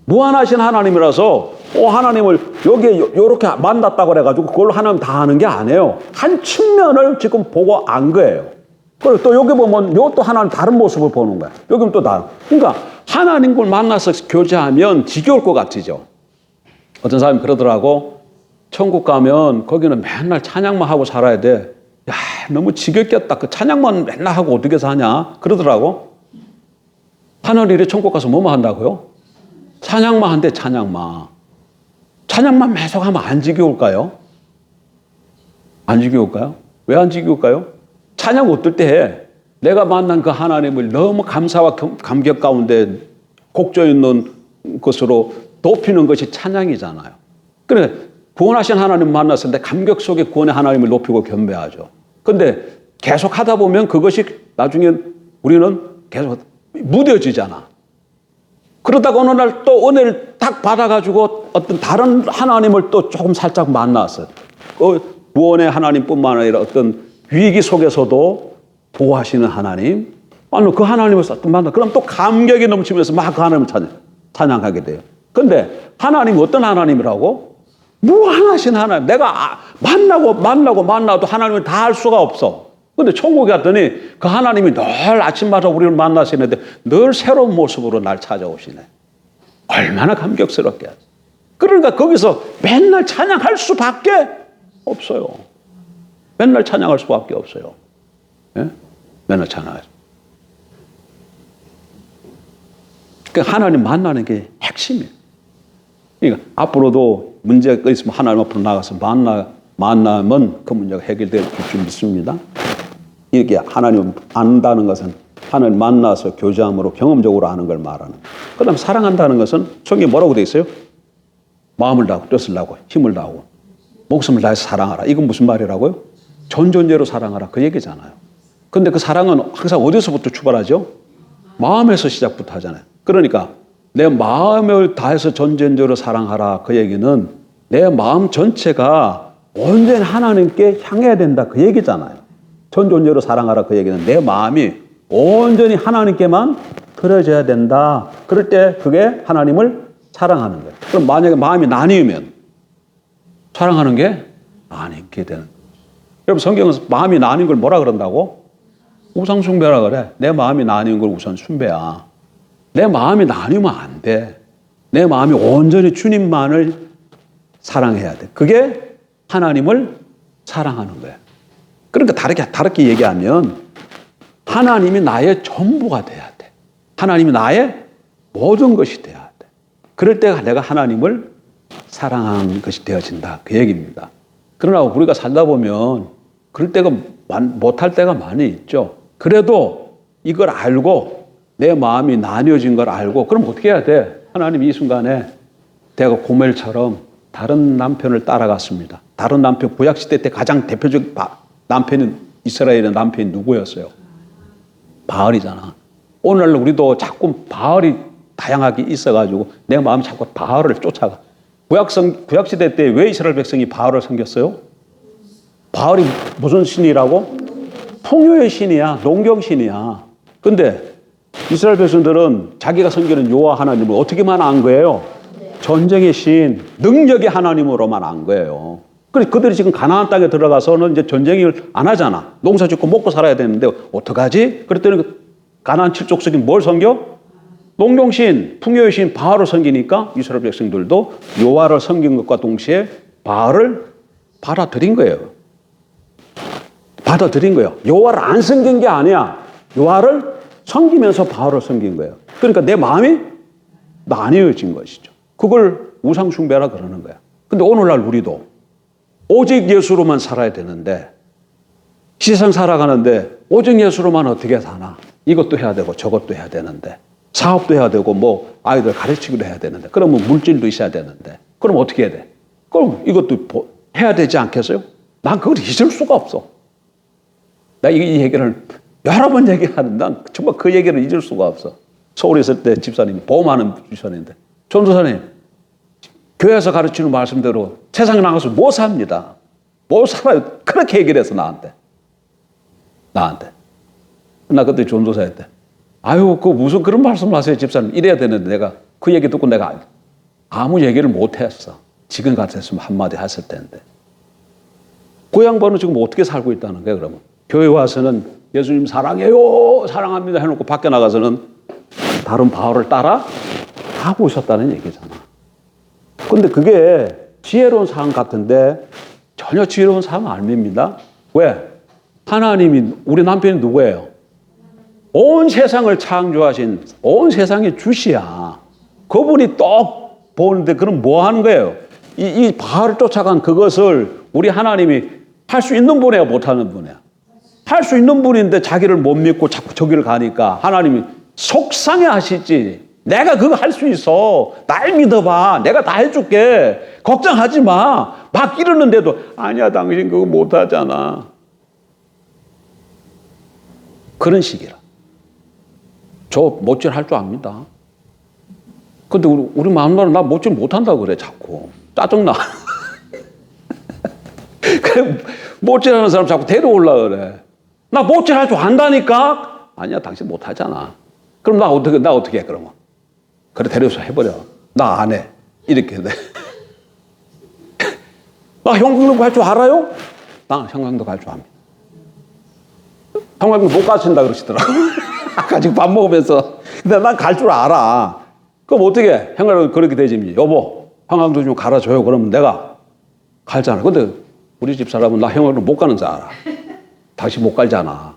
[SPEAKER 1] 무한하신 하나님이라서 하나님을 여기에 이렇게 만났다고 그래가지고 그걸로 하나님 다 하는 게 아니에요. 한 측면을 지금 보고 안 거예요. 그리고 또 여기 보면 이것도 하나님 다른 모습을 보는 거야. 여기는 또 다른. 그러니까 하나님을 만나서 교제하면 지겨울 것 같죠. 어떤 사람이 그러더라고. 천국 가면 거기는 맨날 찬양만 하고 살아야 돼. 야, 너무 지겹겠다. 그 찬양만 맨날 하고 어떻게 사냐? 그러더라고. 하늘일에 천국 가서 뭐만 한다고요? 찬양만 한대, 찬양만. 찬양만 계속 하면 안 지겨울까요? 안 지겨울까요? 왜 안 지겨울까요? 찬양 어떨 때 해? 내가 만난 그 하나님을 너무 감사와 감격 가운데 곡조 있는 것으로 높이는 것이 찬양이잖아요. 그래, 구원하신 하나님 만났을 때 감격 속에 구원의 하나님을 높이고 겸비하죠. 근데 계속 하다 보면 그것이 나중에 우리는 계속 무뎌지잖아. 그러다가 어느 날 또 은혜를 딱 받아가지고 어떤 다른 하나님을 또 조금 살짝 만났어요. 구원의 하나님뿐만 아니라 어떤 위기 속에서도 보호하시는 하나님. 아니, 그 하나님을 또 만나. 그럼 또 감격이 넘치면서 막 그 하나님을 찬양하게 돼요. 근데 하나님이 어떤 하나님이라고? 무한하신 하나님. 내가 만나도 하나님을 다 알 수가 없어. 근데 천국에 갔더니 그 하나님이 늘 아침마다 우리를 만나시는데 늘 새로운 모습으로 날 찾아오시네. 얼마나 감격스럽게. 그러니까 거기서 맨날 찬양할 수밖에 없어요. 맨날 찬양할 수밖에 없어요. 예? 맨날 찬양해요. 그러니까 하나님 만나는 게 핵심이에요. 그러니까 앞으로도 문제가 있으면 하나님 앞으로 나가서 만나면 그 문제가 해결될 줄 믿습니다. 이렇게 하나님 안다는 것은 하나님 만나서 교제함으로 경험적으로 아는 걸 말하는. 그 다음 사랑한다는 것은 성경에 뭐라고 돼 있어요? 마음을 다하고 뜻을 다하고 힘을 다하고 목숨을 다해서 사랑하라. 이건 무슨 말이라고요? 전존재로 사랑하라. 그 얘기잖아요. 근데 그 사랑은 항상 어디서부터 출발하죠? 마음에서 시작부터 하잖아요. 그러니까 내 마음을 다해서 전존재로 사랑하라. 그 얘기는 내 마음 전체가 온전히 하나님께 향해야 된다. 그 얘기잖아요. 전존재로 사랑하라. 그 얘기는 내 마음이 온전히 하나님께만 틀어져야 된다. 그럴 때 그게 하나님을 사랑하는 거예요. 그럼 만약에 마음이 나뉘면 사랑하는 게 아니게 되는 거예요. 여러분 성경은 마음이 나뉜 걸 뭐라 그런다고? 우상숭배라 그래. 내 마음이 나뉜 걸 우선 숭배야. 내 마음이 나뉘면 안 돼. 내 마음이 온전히 주님만을 사랑해야 돼. 그게 하나님을 사랑하는 거야. 그러니까 다르게 얘기하면 하나님이 나의 전부가 돼야 돼. 하나님이 나의 모든 것이 돼야 돼. 그럴 때 내가 하나님을 사랑하는 것이 되어진다. 그 얘기입니다. 그러나 우리가 살다 보면 그럴 때가 못할 때가 많이 있죠. 그래도 이걸 알고 내 마음이 나뉘어진 걸 알고 그럼 어떻게 해야 돼? 하나님 이 순간에 내가 고멜처럼 다른 남편을 따라갔습니다. 다른 남편, 구약시대 때 가장 대표적 남편은 이스라엘의 남편이 누구였어요? 바알이잖아. 오늘날 우리도 자꾸 바알이 다양하게 있어가지고 내 마음이 자꾸 바알을 쫓아가. 구약시대 때 왜 이스라엘 백성이 바알을 섬겼어요? 바알이 무슨 신이라고? 풍요의 신이야. 농경신이야. 근데 이스라엘 백성들은 자기가 섬기는 여호와 하나님을 어떻게만 안 거예요? 전쟁의 신, 능력의 하나님으로만 안 거예요. 그래서 그들이 지금 가나안 땅에 들어가서는 이제 전쟁을 안 하잖아. 농사 짓고 먹고 살아야 되는데 어떡하지? 그랬더니 가나안 칠족속인 뭘 섬겨? 농경신, 풍요의 신 바알을 섬기니까 이스라엘 백성들도 여호와를 섬긴 것과 동시에 바알을 받아들인 거예요. 받아들인 거예요. 여호와를 안 섬긴 게 아니야. 여호와를 섬기면서 바알을 섬긴 거예요. 그러니까 내 마음이 나뉘어진 것이죠. 그걸 우상숭배라 그러는 거야. 근데 오늘날 우리도 오직 예수로만 살아야 되는데 세상 살아가는데 오직 예수로만 어떻게 사나? 이것도 해야 되고 저것도 해야 되는데 사업도 해야 되고 뭐 아이들 가르치기도 해야 되는데 그러면 물질도 있어야 되는데 그럼 어떻게 해야 돼? 그럼 이것도 해야 되지 않겠어요? 난 그걸 잊을 수가 없어. 나 이 얘기를 여러 번 얘기하는데 난 정말 그 얘기를 잊을 수가 없어. 서울에 있을 때 집사님이 보험하는 집사님인데 전도사님 교회에서 가르치는 말씀대로 세상에 나가서 못 삽니다. 못 살아요. 그렇게 얘기를 해서 나한테. 나 그때 전도사였대. 아유, 그 무슨 그런 말씀을 하세요, 집사님. 이래야 되는데 내가 그 얘기 듣고 내가 아무 얘기를 못 했어. 지금 같았으면 한마디 했을 텐데. 그 양반은 지금 어떻게 살고 있다는 거야, 그러면? 교회 와서는 예수님 사랑해요, 사랑합니다 해놓고 밖에 나가서는 다른 바울을 따라 하고 있었다는 얘기잖아. 근데 그게 지혜로운 사람 같은데 전혀 지혜로운 사람 아닙니다. 왜? 하나님이, 우리 남편이 누구예요? 온 세상을 창조하신 온 세상의 주시야. 그분이 똑 보는데 그럼 뭐 하는 거예요? 이 바알을 쫓아간 그것을 우리 하나님이 할 수 있는 분이야, 못하는 분이야? 할 수 있는 분인데 자기를 못 믿고 자꾸 저기를 가니까 하나님이 속상해 하시지. 내가 그거 할 수 있어. 날 믿어봐. 내가 다 해줄게. 걱정하지 마. 막 이러는데도 아니야, 당신 그거 못하잖아. 그런 식이라. 저 못질 할 줄 압니다. 근데 우리 마누라는 나 못질 못한다고 그래, 자꾸. 짜증나. 그래, 못질하는 사람 자꾸 데려오려고 그래. 나 못질 할 줄 안다니까? 아니야, 당신 못하잖아. 그럼 나 어떻게 해, 그러면? 그래, 데려서 해버려. 나 안 해. 이렇게 돼. 나 형광등 갈 줄 알아요? 나 형광등 갈 줄 압니다. 형광등 못 가신다 그러시더라고. 아까 지금 밥 먹으면서. 근데 난 갈 줄 알아. 그럼 어떻게 해? 형광등 그렇게 되지. 여보, 형광등 좀 갈아줘요. 그러면 내가 갈잖아. 근데 우리 집 사람은 나 형광등 못 가는 줄 알아. 당신 못 갈잖아.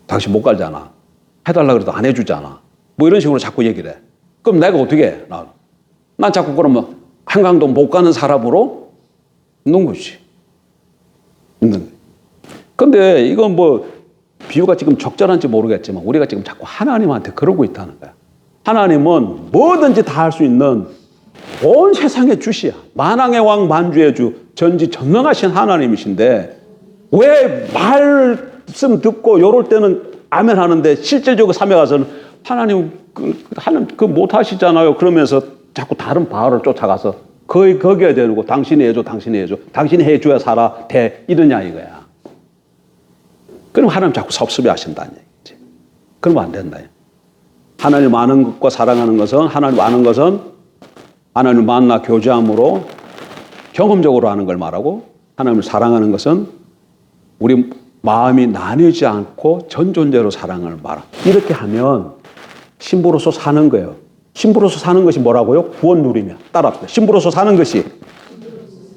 [SPEAKER 1] 당신 못 갈잖아. 해달라 그래도 안 해주잖아. 뭐 이런 식으로 자꾸 얘기를 해. 그럼 내가 어떻게 해? 난 자꾸 그러면 한강도 못 가는 사람으로 있는 거지. 있는 거지. 근데 이건 뭐 비유가 지금 적절한지 모르겠지만 우리가 지금 자꾸 하나님한테 그러고 있다는 거야. 하나님은 뭐든지 다 할 수 있는 온 세상의 주시야. 만왕의 왕 만주의 주 전지전능하신 하나님이신데 왜 말씀 듣고 요럴 때는 아멘 하는데 실질적으로 삶에 가서는 하나님 하는 그 못하시잖아요. 그러면서 자꾸 다른 바알을 쫓아가서 거기에 대고 당신이 해줘, 당신이 해줘, 당신이 해줘야 살아 돼 이러냐 이거야. 그럼 하나님 자꾸 섭섭해 하신다는 얘기지. 그러면 안 된다. 하나님 아는 것과 사랑하는 것은 하나님 아는 것은 하나님을 만나 교제함으로 경험적으로 하는 걸 말하고 하나님을 사랑하는 것은 우리 마음이 나뉘지 않고 전 존재로 사랑을 말하고 이렇게 하면 신부로서 사는 거예요. 신부로서 사는 것이 뭐라고요? 구원 누리며. 따라합시다. 신부로서 사는 것이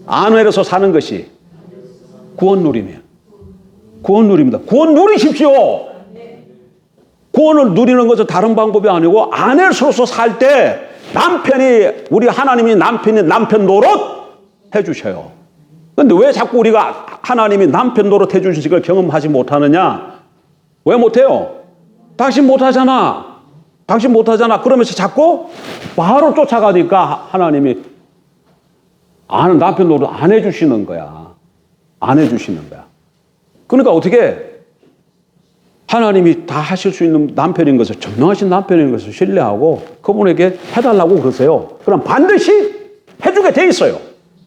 [SPEAKER 1] 아내로서 사는 것이 구원 누리며. 구원 누립니다. 구원 누리십시오. 구원을 누리는 것은 다른 방법이 아니고 아내로서 살 때 남편이 우리 하나님이 남편 노릇 해주셔요. 그런데 왜 자꾸 우리가 하나님이 남편 노릇 해주신 걸 경험하지 못하느냐? 왜 못해요? 당신 못하잖아. 당신 못하잖아. 그러면서 자꾸 바로 쫓아가니까 하나님이 남편 노릇 안 해주시는 거야. 안 해주시는 거야. 그러니까 어떻게 하나님이 다 하실 수 있는 남편인 것을 전능하신 남편인 것을 신뢰하고 그분에게 해달라고 그러세요. 그럼 반드시 해주게 돼 있어요.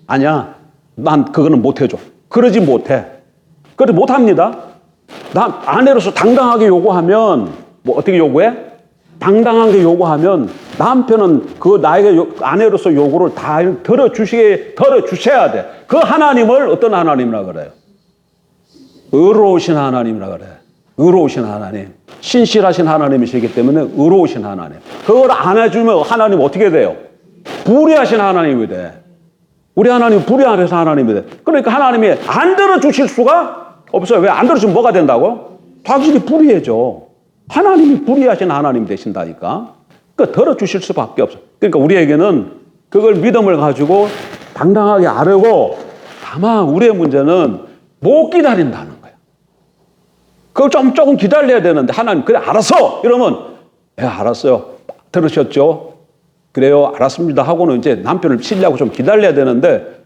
[SPEAKER 1] 아니야. 난 그거는 못 해줘. 그러지 못해. 그러지 못합니다. 난 아내로서 당당하게 요구하면 뭐 어떻게 요구해? 당당하게 요구하면 남편은 그 나에게 아내로서 요구를 다 들어주셔야 돼. 그 하나님을 어떤 하나님이라 그래요? 의로우신 하나님이라 그래. 의로우신 하나님. 신실하신 하나님이시기 때문에 의로우신 하나님. 그걸 안 해주면 하나님 어떻게 돼요? 불의하신 하나님이 돼. 우리 하나님 불의하신 하나님이 돼. 그러니까 하나님이 안 들어주실 수가 없어요. 왜 안 들어주면 뭐가 된다고? 당신이 불의해져. 하나님이 불의하신 하나님 되신다니까. 그러니까 들어주실 수밖에 없어. 그러니까 우리에게는 그걸 믿음을 가지고 당당하게 아뢰고 다만 우리의 문제는 못 기다린다는 거야. 그걸 조금 기다려야 되는데 하나님 그래 알았어 이러면 알았어요. 들으셨죠? 그래요 알았습니다 하고는 이제 남편을 신뢰하고 좀 기다려야 되는데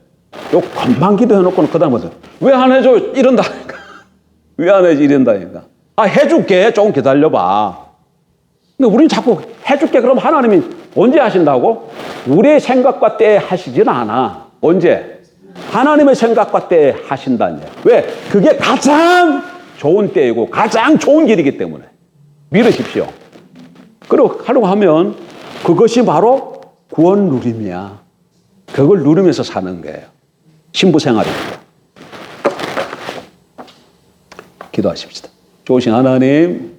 [SPEAKER 1] 요 금방 기도해놓고는 그 다음부터 왜 안 해줘 이런다니까. 왜 안 해줘 이런다니까. 해줄게 조금 기다려봐. 근데 우리는 자꾸 해줄게 그럼 하나님이 언제 하신다고? 우리의 생각과 때에 하시진 않아. 언제? 하나님의 생각과 때에 하신다는 얘기야. 왜? 그게 가장 좋은 때이고 가장 좋은 길이기 때문에 믿으십시오. 그리고 하려고 하면 그것이 바로 구원 누림이야. 그걸 누리면서 사는 거예요. 신부 생활입니다. 기도하십시다. 좋으신 하나님